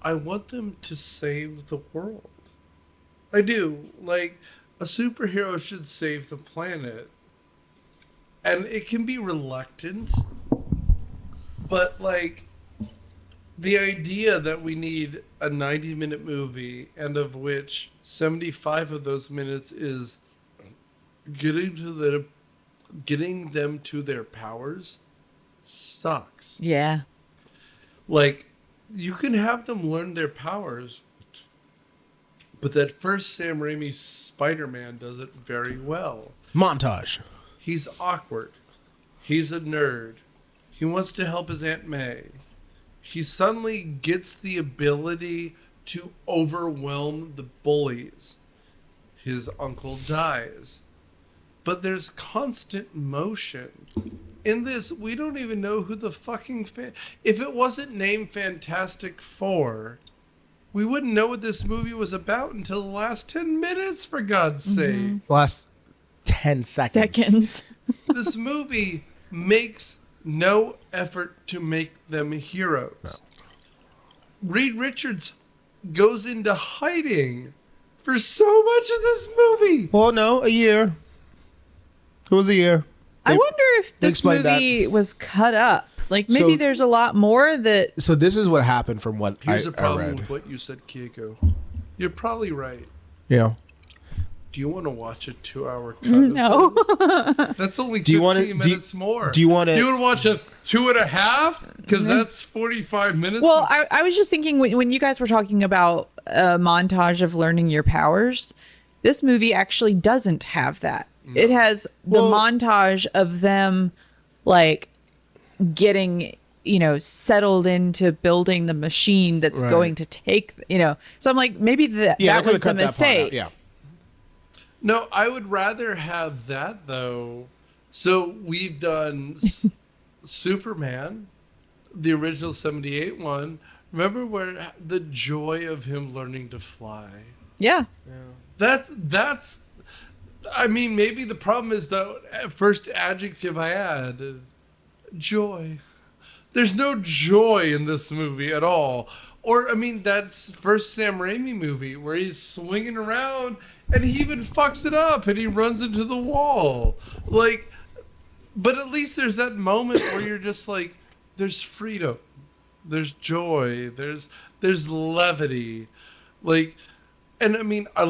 I want them to save the world. I do. Like, a superhero should save the planet. And it can be reluctant. But, like, the idea that we need a 90-minute movie, and of which 75 of those minutes is getting them to their powers, sucks. Yeah. Like, you can have them learn their powers, but that first Sam Raimi Spider-Man does it very well. Montage. He's awkward. He's a nerd. He wants to help his Aunt May. He suddenly gets the ability to overwhelm the bullies. His uncle dies. But there's constant motion. In this, we don't even know who the fucking if it wasn't named Fantastic Four, we wouldn't know what this movie was about until the last 10 minutes, for God's sake. Last 10 seconds. This movie makes no effort to make them heroes. No. Reed Richards goes into hiding for so much of this movie. Well, no, a year. It was a year. I wonder if this movie was cut up. Like, maybe there's a lot more that... So this is what happened from what Here's the problem read. with what you said, Keiko. You're probably right. Yeah. Do you want to watch a 2-hour cut? No. That's only 15 minutes more. Do you want to watch a 2.5? Because that's 45 minutes. Well, I was just thinking when you guys were talking about a montage of learning your powers, this movie actually doesn't have that. No. It has the montage of them, like, getting, settled into building the machine that's going to take, So I'm like, maybe that was the mistake. Yeah. No, I would rather have that, though. So we've done Superman, the original 78 one. Remember where the joy of him learning to fly? Yeah. That's I mean, maybe the problem is the first adjective I add, joy. There's no joy in this movie at all. Or, I mean, that's first Sam Raimi movie where he's swinging around and he even fucks it up and he runs into the wall. Like, but at least there's that moment where you're just like, there's freedom, there's joy, there's levity. Like, and I mean, I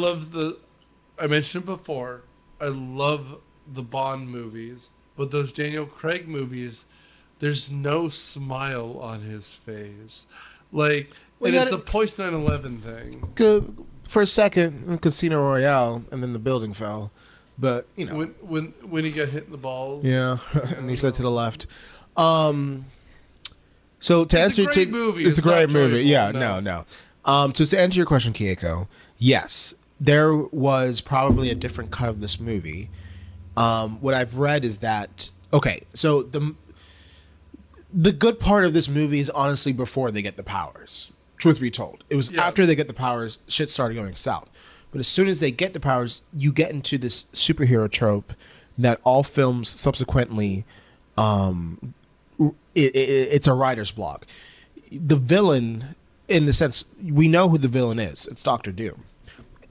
mentioned it before, I love the Bond movies, but those Daniel Craig movies, there's no smile on his face. Like, it's the post 9/11 thing. For a second, in Casino Royale, and then the building fell. But, when he got hit in the balls. Yeah, and he said to the left. So to answer... It's a great movie. It's a great movie. Yeah, no. So to answer your question, Keiko, yes, there was probably a different cut of this movie. What I've read is that... Okay, so the good part of this movie is honestly before they get the powers. Truth be told. It was after they get the powers, shit started going south. But as soon as they get the powers, you get into this superhero trope that all films subsequently... it's a writer's block. The villain, in the sense, we know who the villain is. It's Dr. Doom.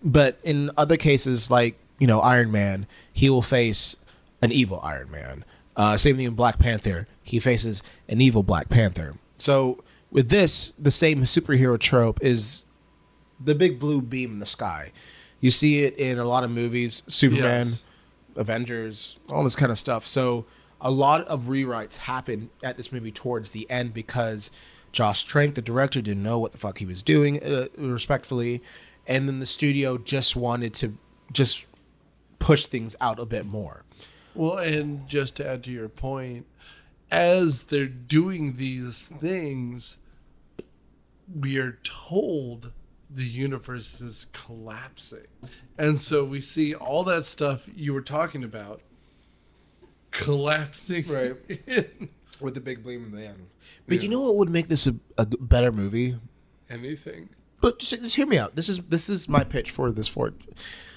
But in other cases, like, Iron Man, he will face an evil Iron Man. Same thing in Black Panther. He faces an evil Black Panther. So with this, the same superhero trope is the big blue beam in the sky. You see it in a lot of movies, Superman, Avengers, all this kind of stuff. So a lot of rewrites happen at this movie towards the end because Josh Trank, the director, didn't know what the fuck he was doing, respectfully. And then the studio just wanted to just push things out a bit more. Well, and just to add to your point, as they're doing these things, we are told the universe is collapsing. And so we see all that stuff you were talking about collapsing in. With the big bleam in the end. But you know what would make this a better movie? Anything. But just hear me out. This is my pitch for this Ford.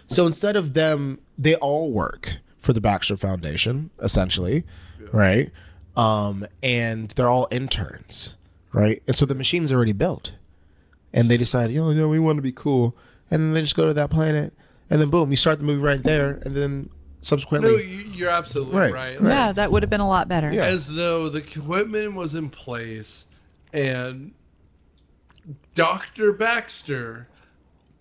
So instead of them, they all work for the Baxter Foundation, essentially, right? And they're all interns, right? And so the machine's already built. And they decide, we want to be cool. And then they just go to that planet. And then boom, you start the movie right there. And then subsequently... No, you're absolutely right. Yeah, that would have been a lot better. Yeah. As though the equipment was in place and Dr. Baxter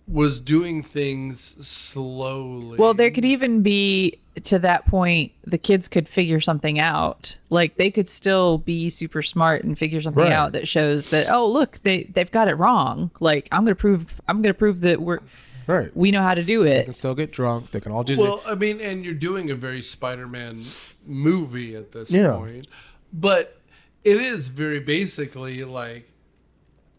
was doing things slowly. Well, there could even be, to that point, the kids could figure something out. Like, they could still be super smart and figure something out that shows that, oh, look, they've got it wrong. Like, I'm gonna prove that we know how to do it. They can still get drunk. They can all do Well, I mean, and you're doing a very Spider-Man movie at this point. But it is very basically like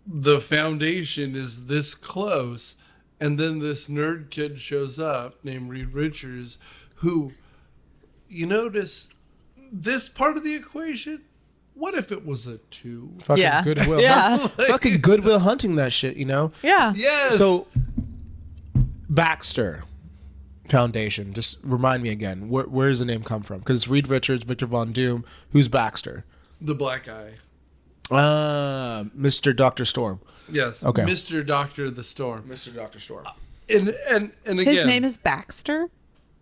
the Foundation is this close, and then this nerd kid shows up named Reed Richards, who, you notice, this part of the equation, what if it was a 2? Fucking Goodwill. Yeah. Fucking Goodwill Hunting that shit, Yeah. Yes. So, Baxter Foundation, just remind me again, where does the name come from? Because it's Reed Richards, Victor Von Doom. Who's Baxter? The black guy. Mr. Dr. Storm. Yes. Okay. Mr. Dr. the Storm. Mr. Dr. Storm. And again, His name is Baxter?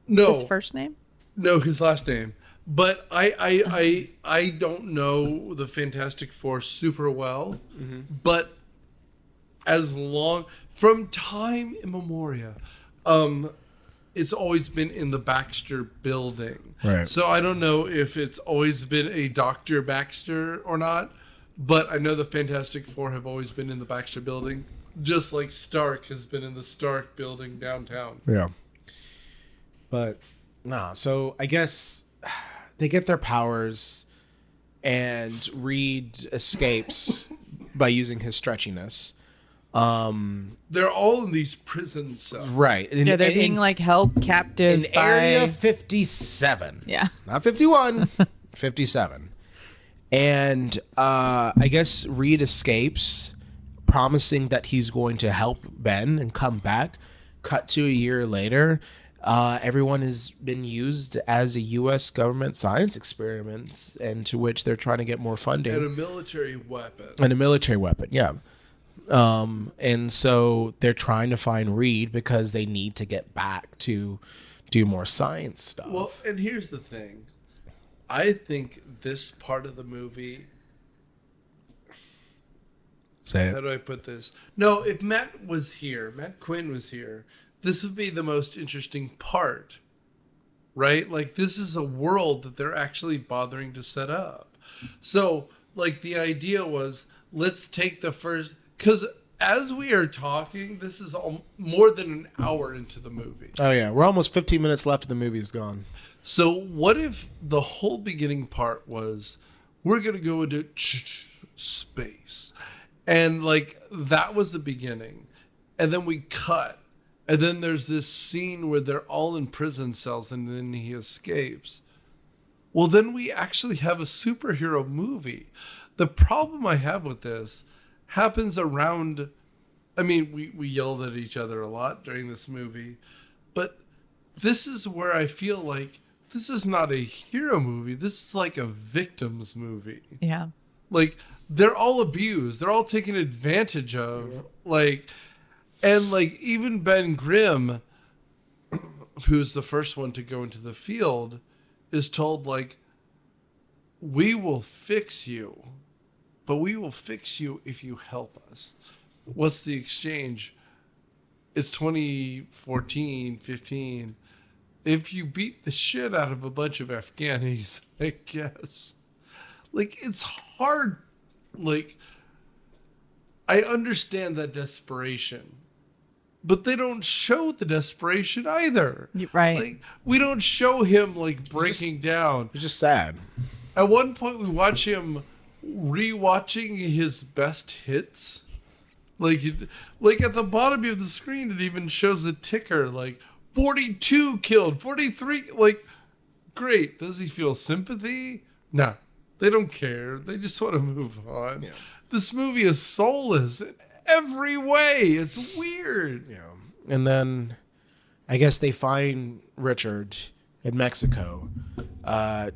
No. His first name? No, his last name. But I don't know the Fantastic Four super well. Mm-hmm. But from time immemorial, it's always been in the Baxter building. Right. So I don't know if it's always been a Dr. Baxter or not, but I know the Fantastic Four have always been in the Baxter building, just like Stark has been in the Stark building downtown. Yeah. But, so I guess they get their powers and Reed escapes by using his stretchiness. They're all in these prison cells. Right. They're being held captive in Area 57. Yeah. Not 51. 57. And I guess Reed escapes, promising that he's going to help Ben and come back. Cut to a year later, everyone has been used as a U.S. government science experiment, and to which they're trying to get more funding. And a military weapon. Yeah. And so they're trying to find Reed because they need to get back to do more science stuff. Well, and here's the thing. I think this part of the movie... Say it. How do I put this? No, if Matt Quinn was here, this would be the most interesting part, right? Like, this is a world that they're actually bothering to set up. So, like, the idea was, let's take the first... Because as we are talking, this is more than an hour into the movie. Oh, yeah. We're almost 15 minutes left and the movie's gone. So what if the whole beginning part was, we're going to go into space. And, like, that was the beginning. And then we cut. And then there's this scene where they're all in prison cells and then he escapes. Well, then we actually have a superhero movie. The problem I have with this happens around... I mean, we yelled at each other a lot during this movie. But this is where I feel like this is not a hero movie. This is like a victims movie. Yeah. Like, they're all abused. They're all taken advantage of. Yeah. Like, and like even Ben Grimm, who's the first one to go into the field, is told, like, we will fix you, but we will fix you if you help us. What's the exchange? It's 2014, 15. If you beat the shit out of a bunch of Afghanis, I guess. Like, it's hard. Like, I understand that desperation, but they don't show the desperation either. Right. Like, we don't show him, like, breaking down. It's just sad. At one point, we watch him rewatching his best hits. Like, like at the bottom of the screen, it even shows a ticker, like 42 killed, 43. Like, great. Does he feel sympathy? No, they don't care. They just want to move on. Yeah. This movie is soulless in every way. It's weird. Yeah. And then I guess they find Richard in Mexico,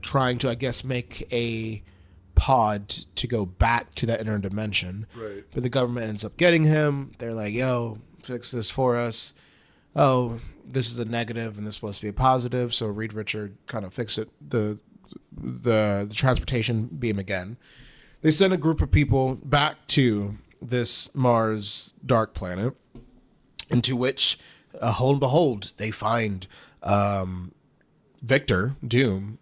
trying to, I guess, make a pod to go back to that inner dimension. Right. But the government ends up getting him. They're like, yo, fix this for us. Oh, this is a negative and this is supposed to be a positive. So Reed Richard kind of fix it, the transportation beam again. They send a group of people back to this Mars dark planet, into which, hold and behold, they find Victor Doom,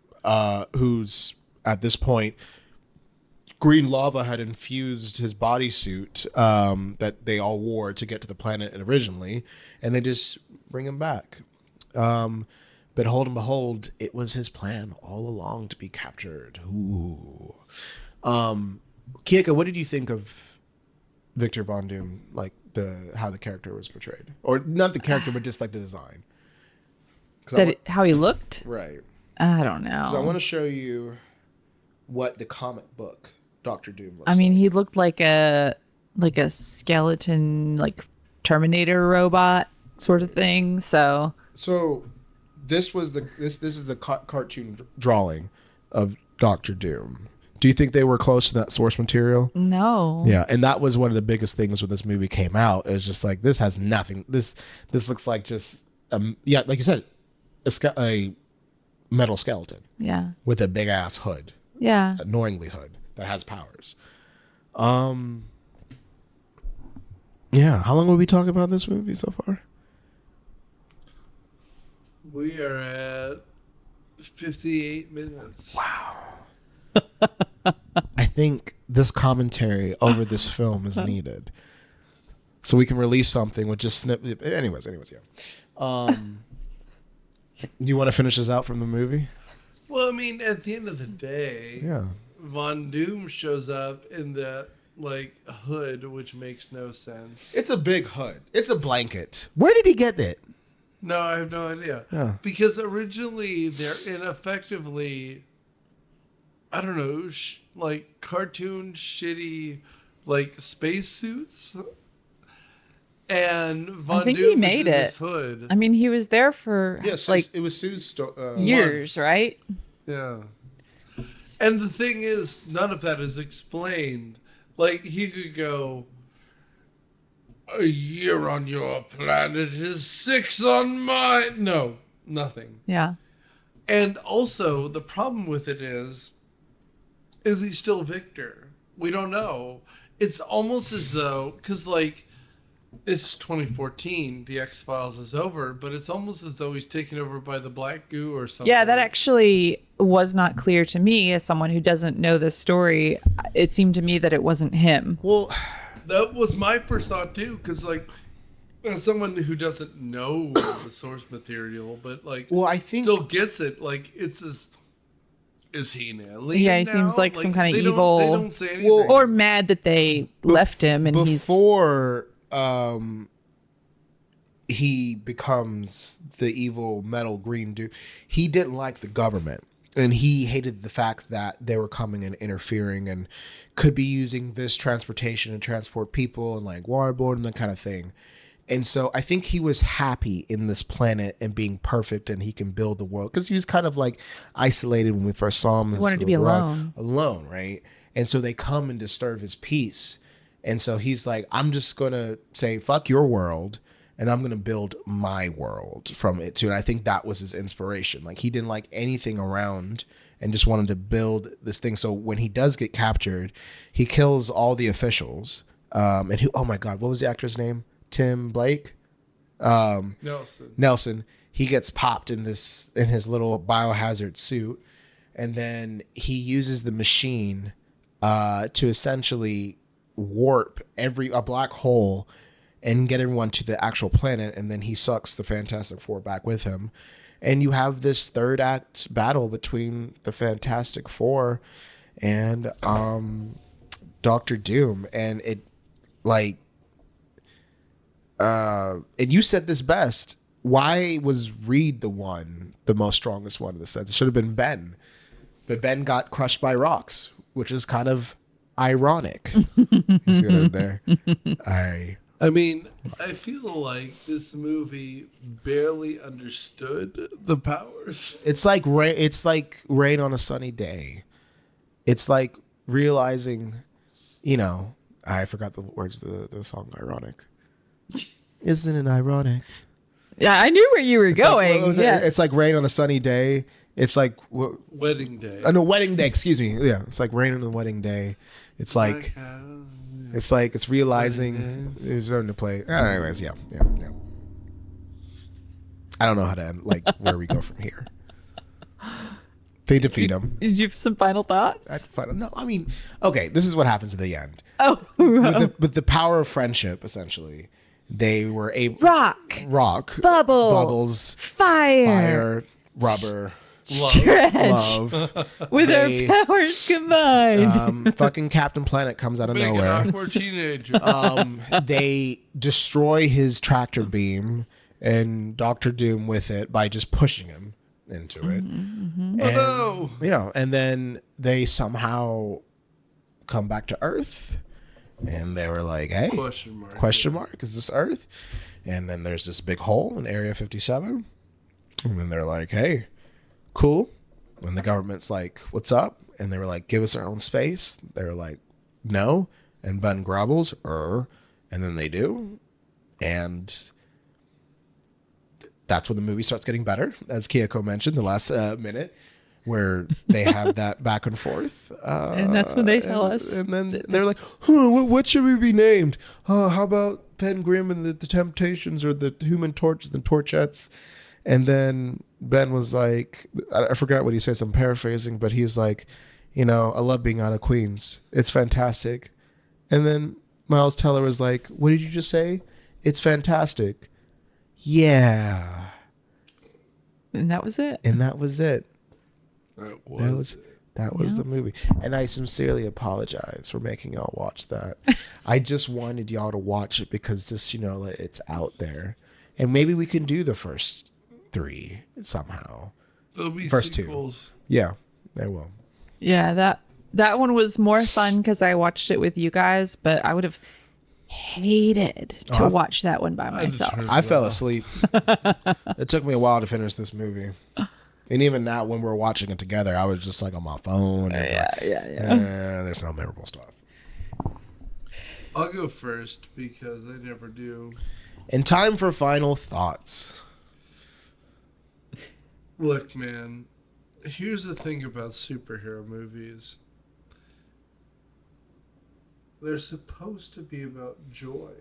who's at this point, green lava had infused his bodysuit that they all wore to get to the planet originally, and they just bring him back. But hold and behold, it was his plan all along to be captured. Ooh. Keiko, what did you think of Victor Von Doom, like how the character was portrayed? Or not the character, but just like the design. How he looked? Right. I don't know. So I want to show you what the comic book Dr. Doom looks I mean, like. he looked like a skeleton, like Terminator robot sort of thing. So this was this is the cartoon drawing of Dr. Doom. Do you think they were close to that source material? No. Yeah, and that was one of the biggest things when this movie came out. It was just like, this has nothing. This looks like just like you said, a metal skeleton. Yeah. With a big ass hood. Yeah. Annoyingly hood that has powers. Yeah. How long will we talk about this movie so far? We are at 58 minutes. Wow. I think this commentary over this film is needed, so we can release something with just snip. Anyways, yeah. Do you want to finish this out from the movie? Well, I mean, at the end of the day, yeah, Von Doom shows up in that like hood, which makes no sense. It's a big hood. It's a blanket. Where did he get it? No, I have no idea. Yeah. Because originally they're ineffectively, I don't know, like cartoon shitty, like spacesuits. And Von Doom he made in it. This hood. I mean, he was there for like it was Sue's years, months. Right? Yeah. And the thing is, none of that is explained. Like, he could go, a year on your planet is 6 on mine. No, nothing. Yeah. And also, the problem with it is he still Victor? We don't know. It's almost as though, because, like, it's 2014, the X-Files is over, but it's almost as though he's taken over by the black goo or something. Yeah, that actually was not clear to me as someone who doesn't know this story. It seemed to me that it wasn't him. Well, that was my first thought too, because like, as someone who doesn't know the source material, but like, well, I think still gets it. Like, it's this. Is he an alien? Yeah, he now? seems like some kind of they evil. They don't say anything. Or mad that they left him, and before he becomes the evil metal green dude. He didn't like the government. And he hated the fact that they were coming and interfering and could be using this transportation to transport people and like waterboard and that kind of thing. And so I think he was happy in this planet and being perfect and he can build the world. Because he was kind of like isolated when we first saw him. He wanted to be alone. Alone, right? And so they come and disturb his peace. And so he's like, I'm just going to say, fuck your world. And I'm going to build my world from it too. And I think that was his inspiration. Like, he didn't like anything around and just wanted to build this thing. So when he does get captured, he kills all the officials. And who, oh my God, what was the actor's name? Tim Blake? Nelson. He gets popped in his little biohazard suit. And then he uses the machine to essentially warp a black hole and get everyone to the actual planet, and then he sucks the Fantastic Four back with him. And you have this third act battle between the Fantastic Four and Dr. Doom. And it, like, and you said this best. Why was Reed the most strongest one in the sense? It should have been Ben. But Ben got crushed by rocks, which is kind of ironic. You see what I did there? I mean, I feel like this movie barely understood the powers. It's like rain on a sunny day. It's like realizing, I forgot the words of the song ironic. Isn't it ironic? Yeah, I knew where you were going. It's like rain on a sunny day. It's like wedding day. No, wedding day. Excuse me. Yeah, it's like rain on a wedding day. It's like it's realizing it's starting to play. Anyways, yeah. I don't know how to end, where we go from here. They defeat him. Did you have some final thoughts? No, I mean, okay. This is what happens at the end. Oh, with the power of friendship, essentially. They were able rock, bubbles, fire, rubber, stretch, with our powers combined. Fucking Captain Planet comes out of nowhere. An awkward teenager. They destroy his tractor beam and Doctor Doom with it by just pushing him into it. Mm-hmm. And, and then they somehow come back to Earth. And they were like, hey, question mark, is this Earth? And then there's this big hole in Area 57. And then they're like, hey, cool. And the government's like, what's up? And they were like, give us our own space. They were like, no. And Ben grumbles, and then they do. And that's when the movie starts getting better, as Keiko mentioned, the last minute. Where they have that back and forth. And that's when they tell us. And then they're like, what should we be named? How about Ben Grimm and the Temptations, or the Human Torches and Torchettes? And then Ben was like, I forgot what he says, I'm paraphrasing, but he's like, I love being out of Queens. It's fantastic. And then Miles Teller was like, what did you just say? It's fantastic. Yeah. And that was it. That was the movie. And I sincerely apologize for making y'all watch that. I just wanted y'all to watch it because just, it's out there. And maybe we can do the first 3 somehow. There'll be first sequels. 2. Yeah, there will. Yeah, that one was more fun because I watched it with you guys, but I would have hated to watch that one by myself. I fell asleep. It took me a while to finish this movie. And even now, when we're watching it together, I was just like on my phone. And there's no memorable stuff. I'll go first because I never do. And time for final thoughts. Look, man, here's the thing about superhero movies. They're supposed to be about joy.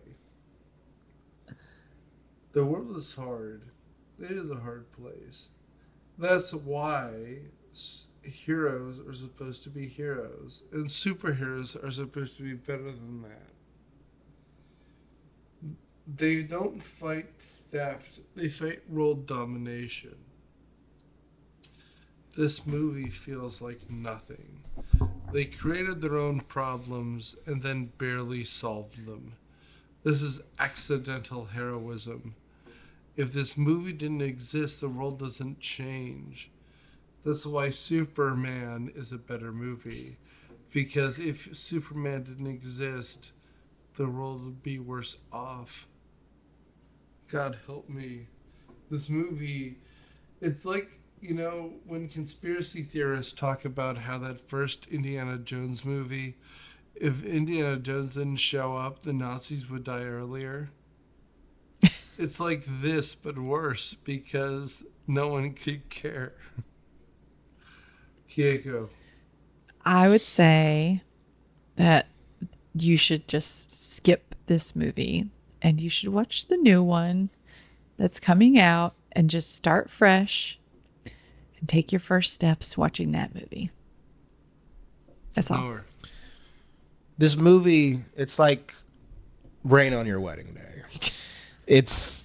The world is hard. It is a hard place. That's why heroes are supposed to be heroes, and superheroes are supposed to be better than that. They don't fight theft, they fight world domination. This movie feels like nothing. They created their own problems and then barely solved them. This is accidental heroism. If this movie didn't exist, the world doesn't change. That's why Superman is a better movie. Because if Superman didn't exist, the world would be worse off. God help me. This movie, it's like, when conspiracy theorists talk about how that first Indiana Jones movie, if Indiana Jones didn't show up, the Nazis would die earlier. It's like this, but worse, because no one could care. Keiko. I would say that you should just skip this movie and you should watch the new one that's coming out and just start fresh and take your first steps watching that movie. That's all. This movie, it's like rain on your wedding day. It's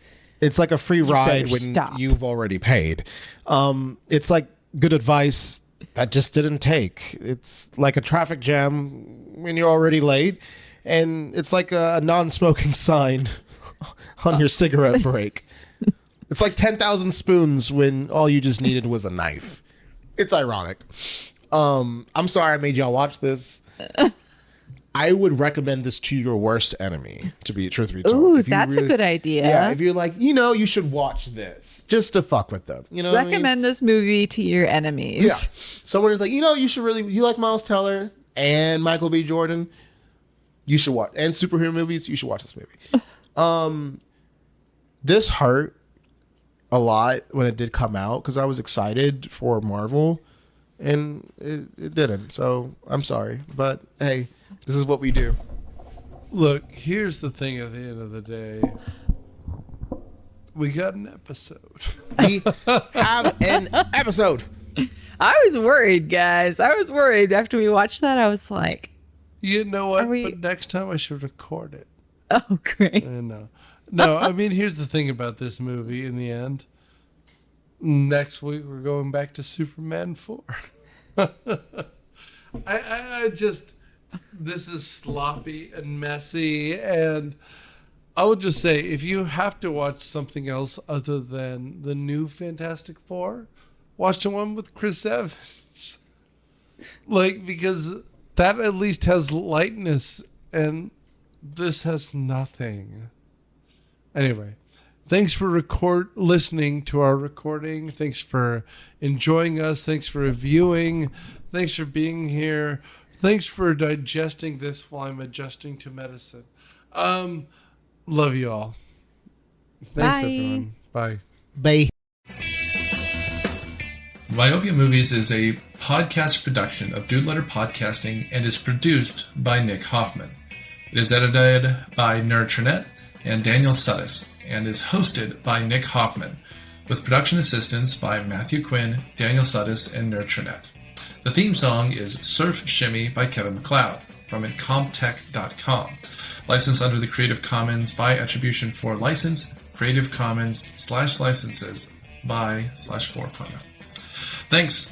like a free ride when you've already paid. It's like good advice that just didn't take. It's like a traffic jam when you're already late. And it's like a non-smoking sign on your cigarette break. It's like 10,000 spoons when all you just needed was a knife. It's ironic. I'm sorry I made y'all watch this. I would recommend this to your worst enemy, to be truth be told. Ooh, that's a good idea. Yeah, if you're like, you should watch this just to fuck with them. You know, recommend this movie to your enemies. Yeah. Someone is like, you like Miles Teller and Michael B. Jordan, you should watch, and superhero movies, you should watch this movie. This hurt a lot when it did come out because I was excited for Marvel, and it didn't. So I'm sorry, but hey. This is what we do. Look, here's the thing at the end of the day. We got an episode. We have an episode. I was worried, guys. I was worried after we watched that. I was like, you know what? But next time I should record it. Oh, great. No, I mean, here's the thing about this movie in the end. Next week, we're going back to Superman 4. I just... This is sloppy and messy, and I would just say, if you have to watch something else other than the new Fantastic Four, watch the one with Chris Evans. Because that at least has lightness, and this has nothing. Anyway, thanks for listening to our recording. Thanks for enjoying us. Thanks for reviewing. Thanks for being here. Thanks for digesting this while I'm adjusting to medicine. Love you all. Thanks, everyone. Bye. Bye. Myopia Movies is a podcast production of Dude Letter Podcasting and is produced by Nick Hoffman. It is edited by Nur and Daniel Sudis and is hosted by Nick Hoffman with production assistance by Matthew Quinn, Daniel Sudis, and Nur. The theme song is Surf Shimmy by Kevin MacLeod from incomptech.com. Licensed under the Creative Commons by Attribution 4 license, Creative Commons /licenses by /4.0. Thanks.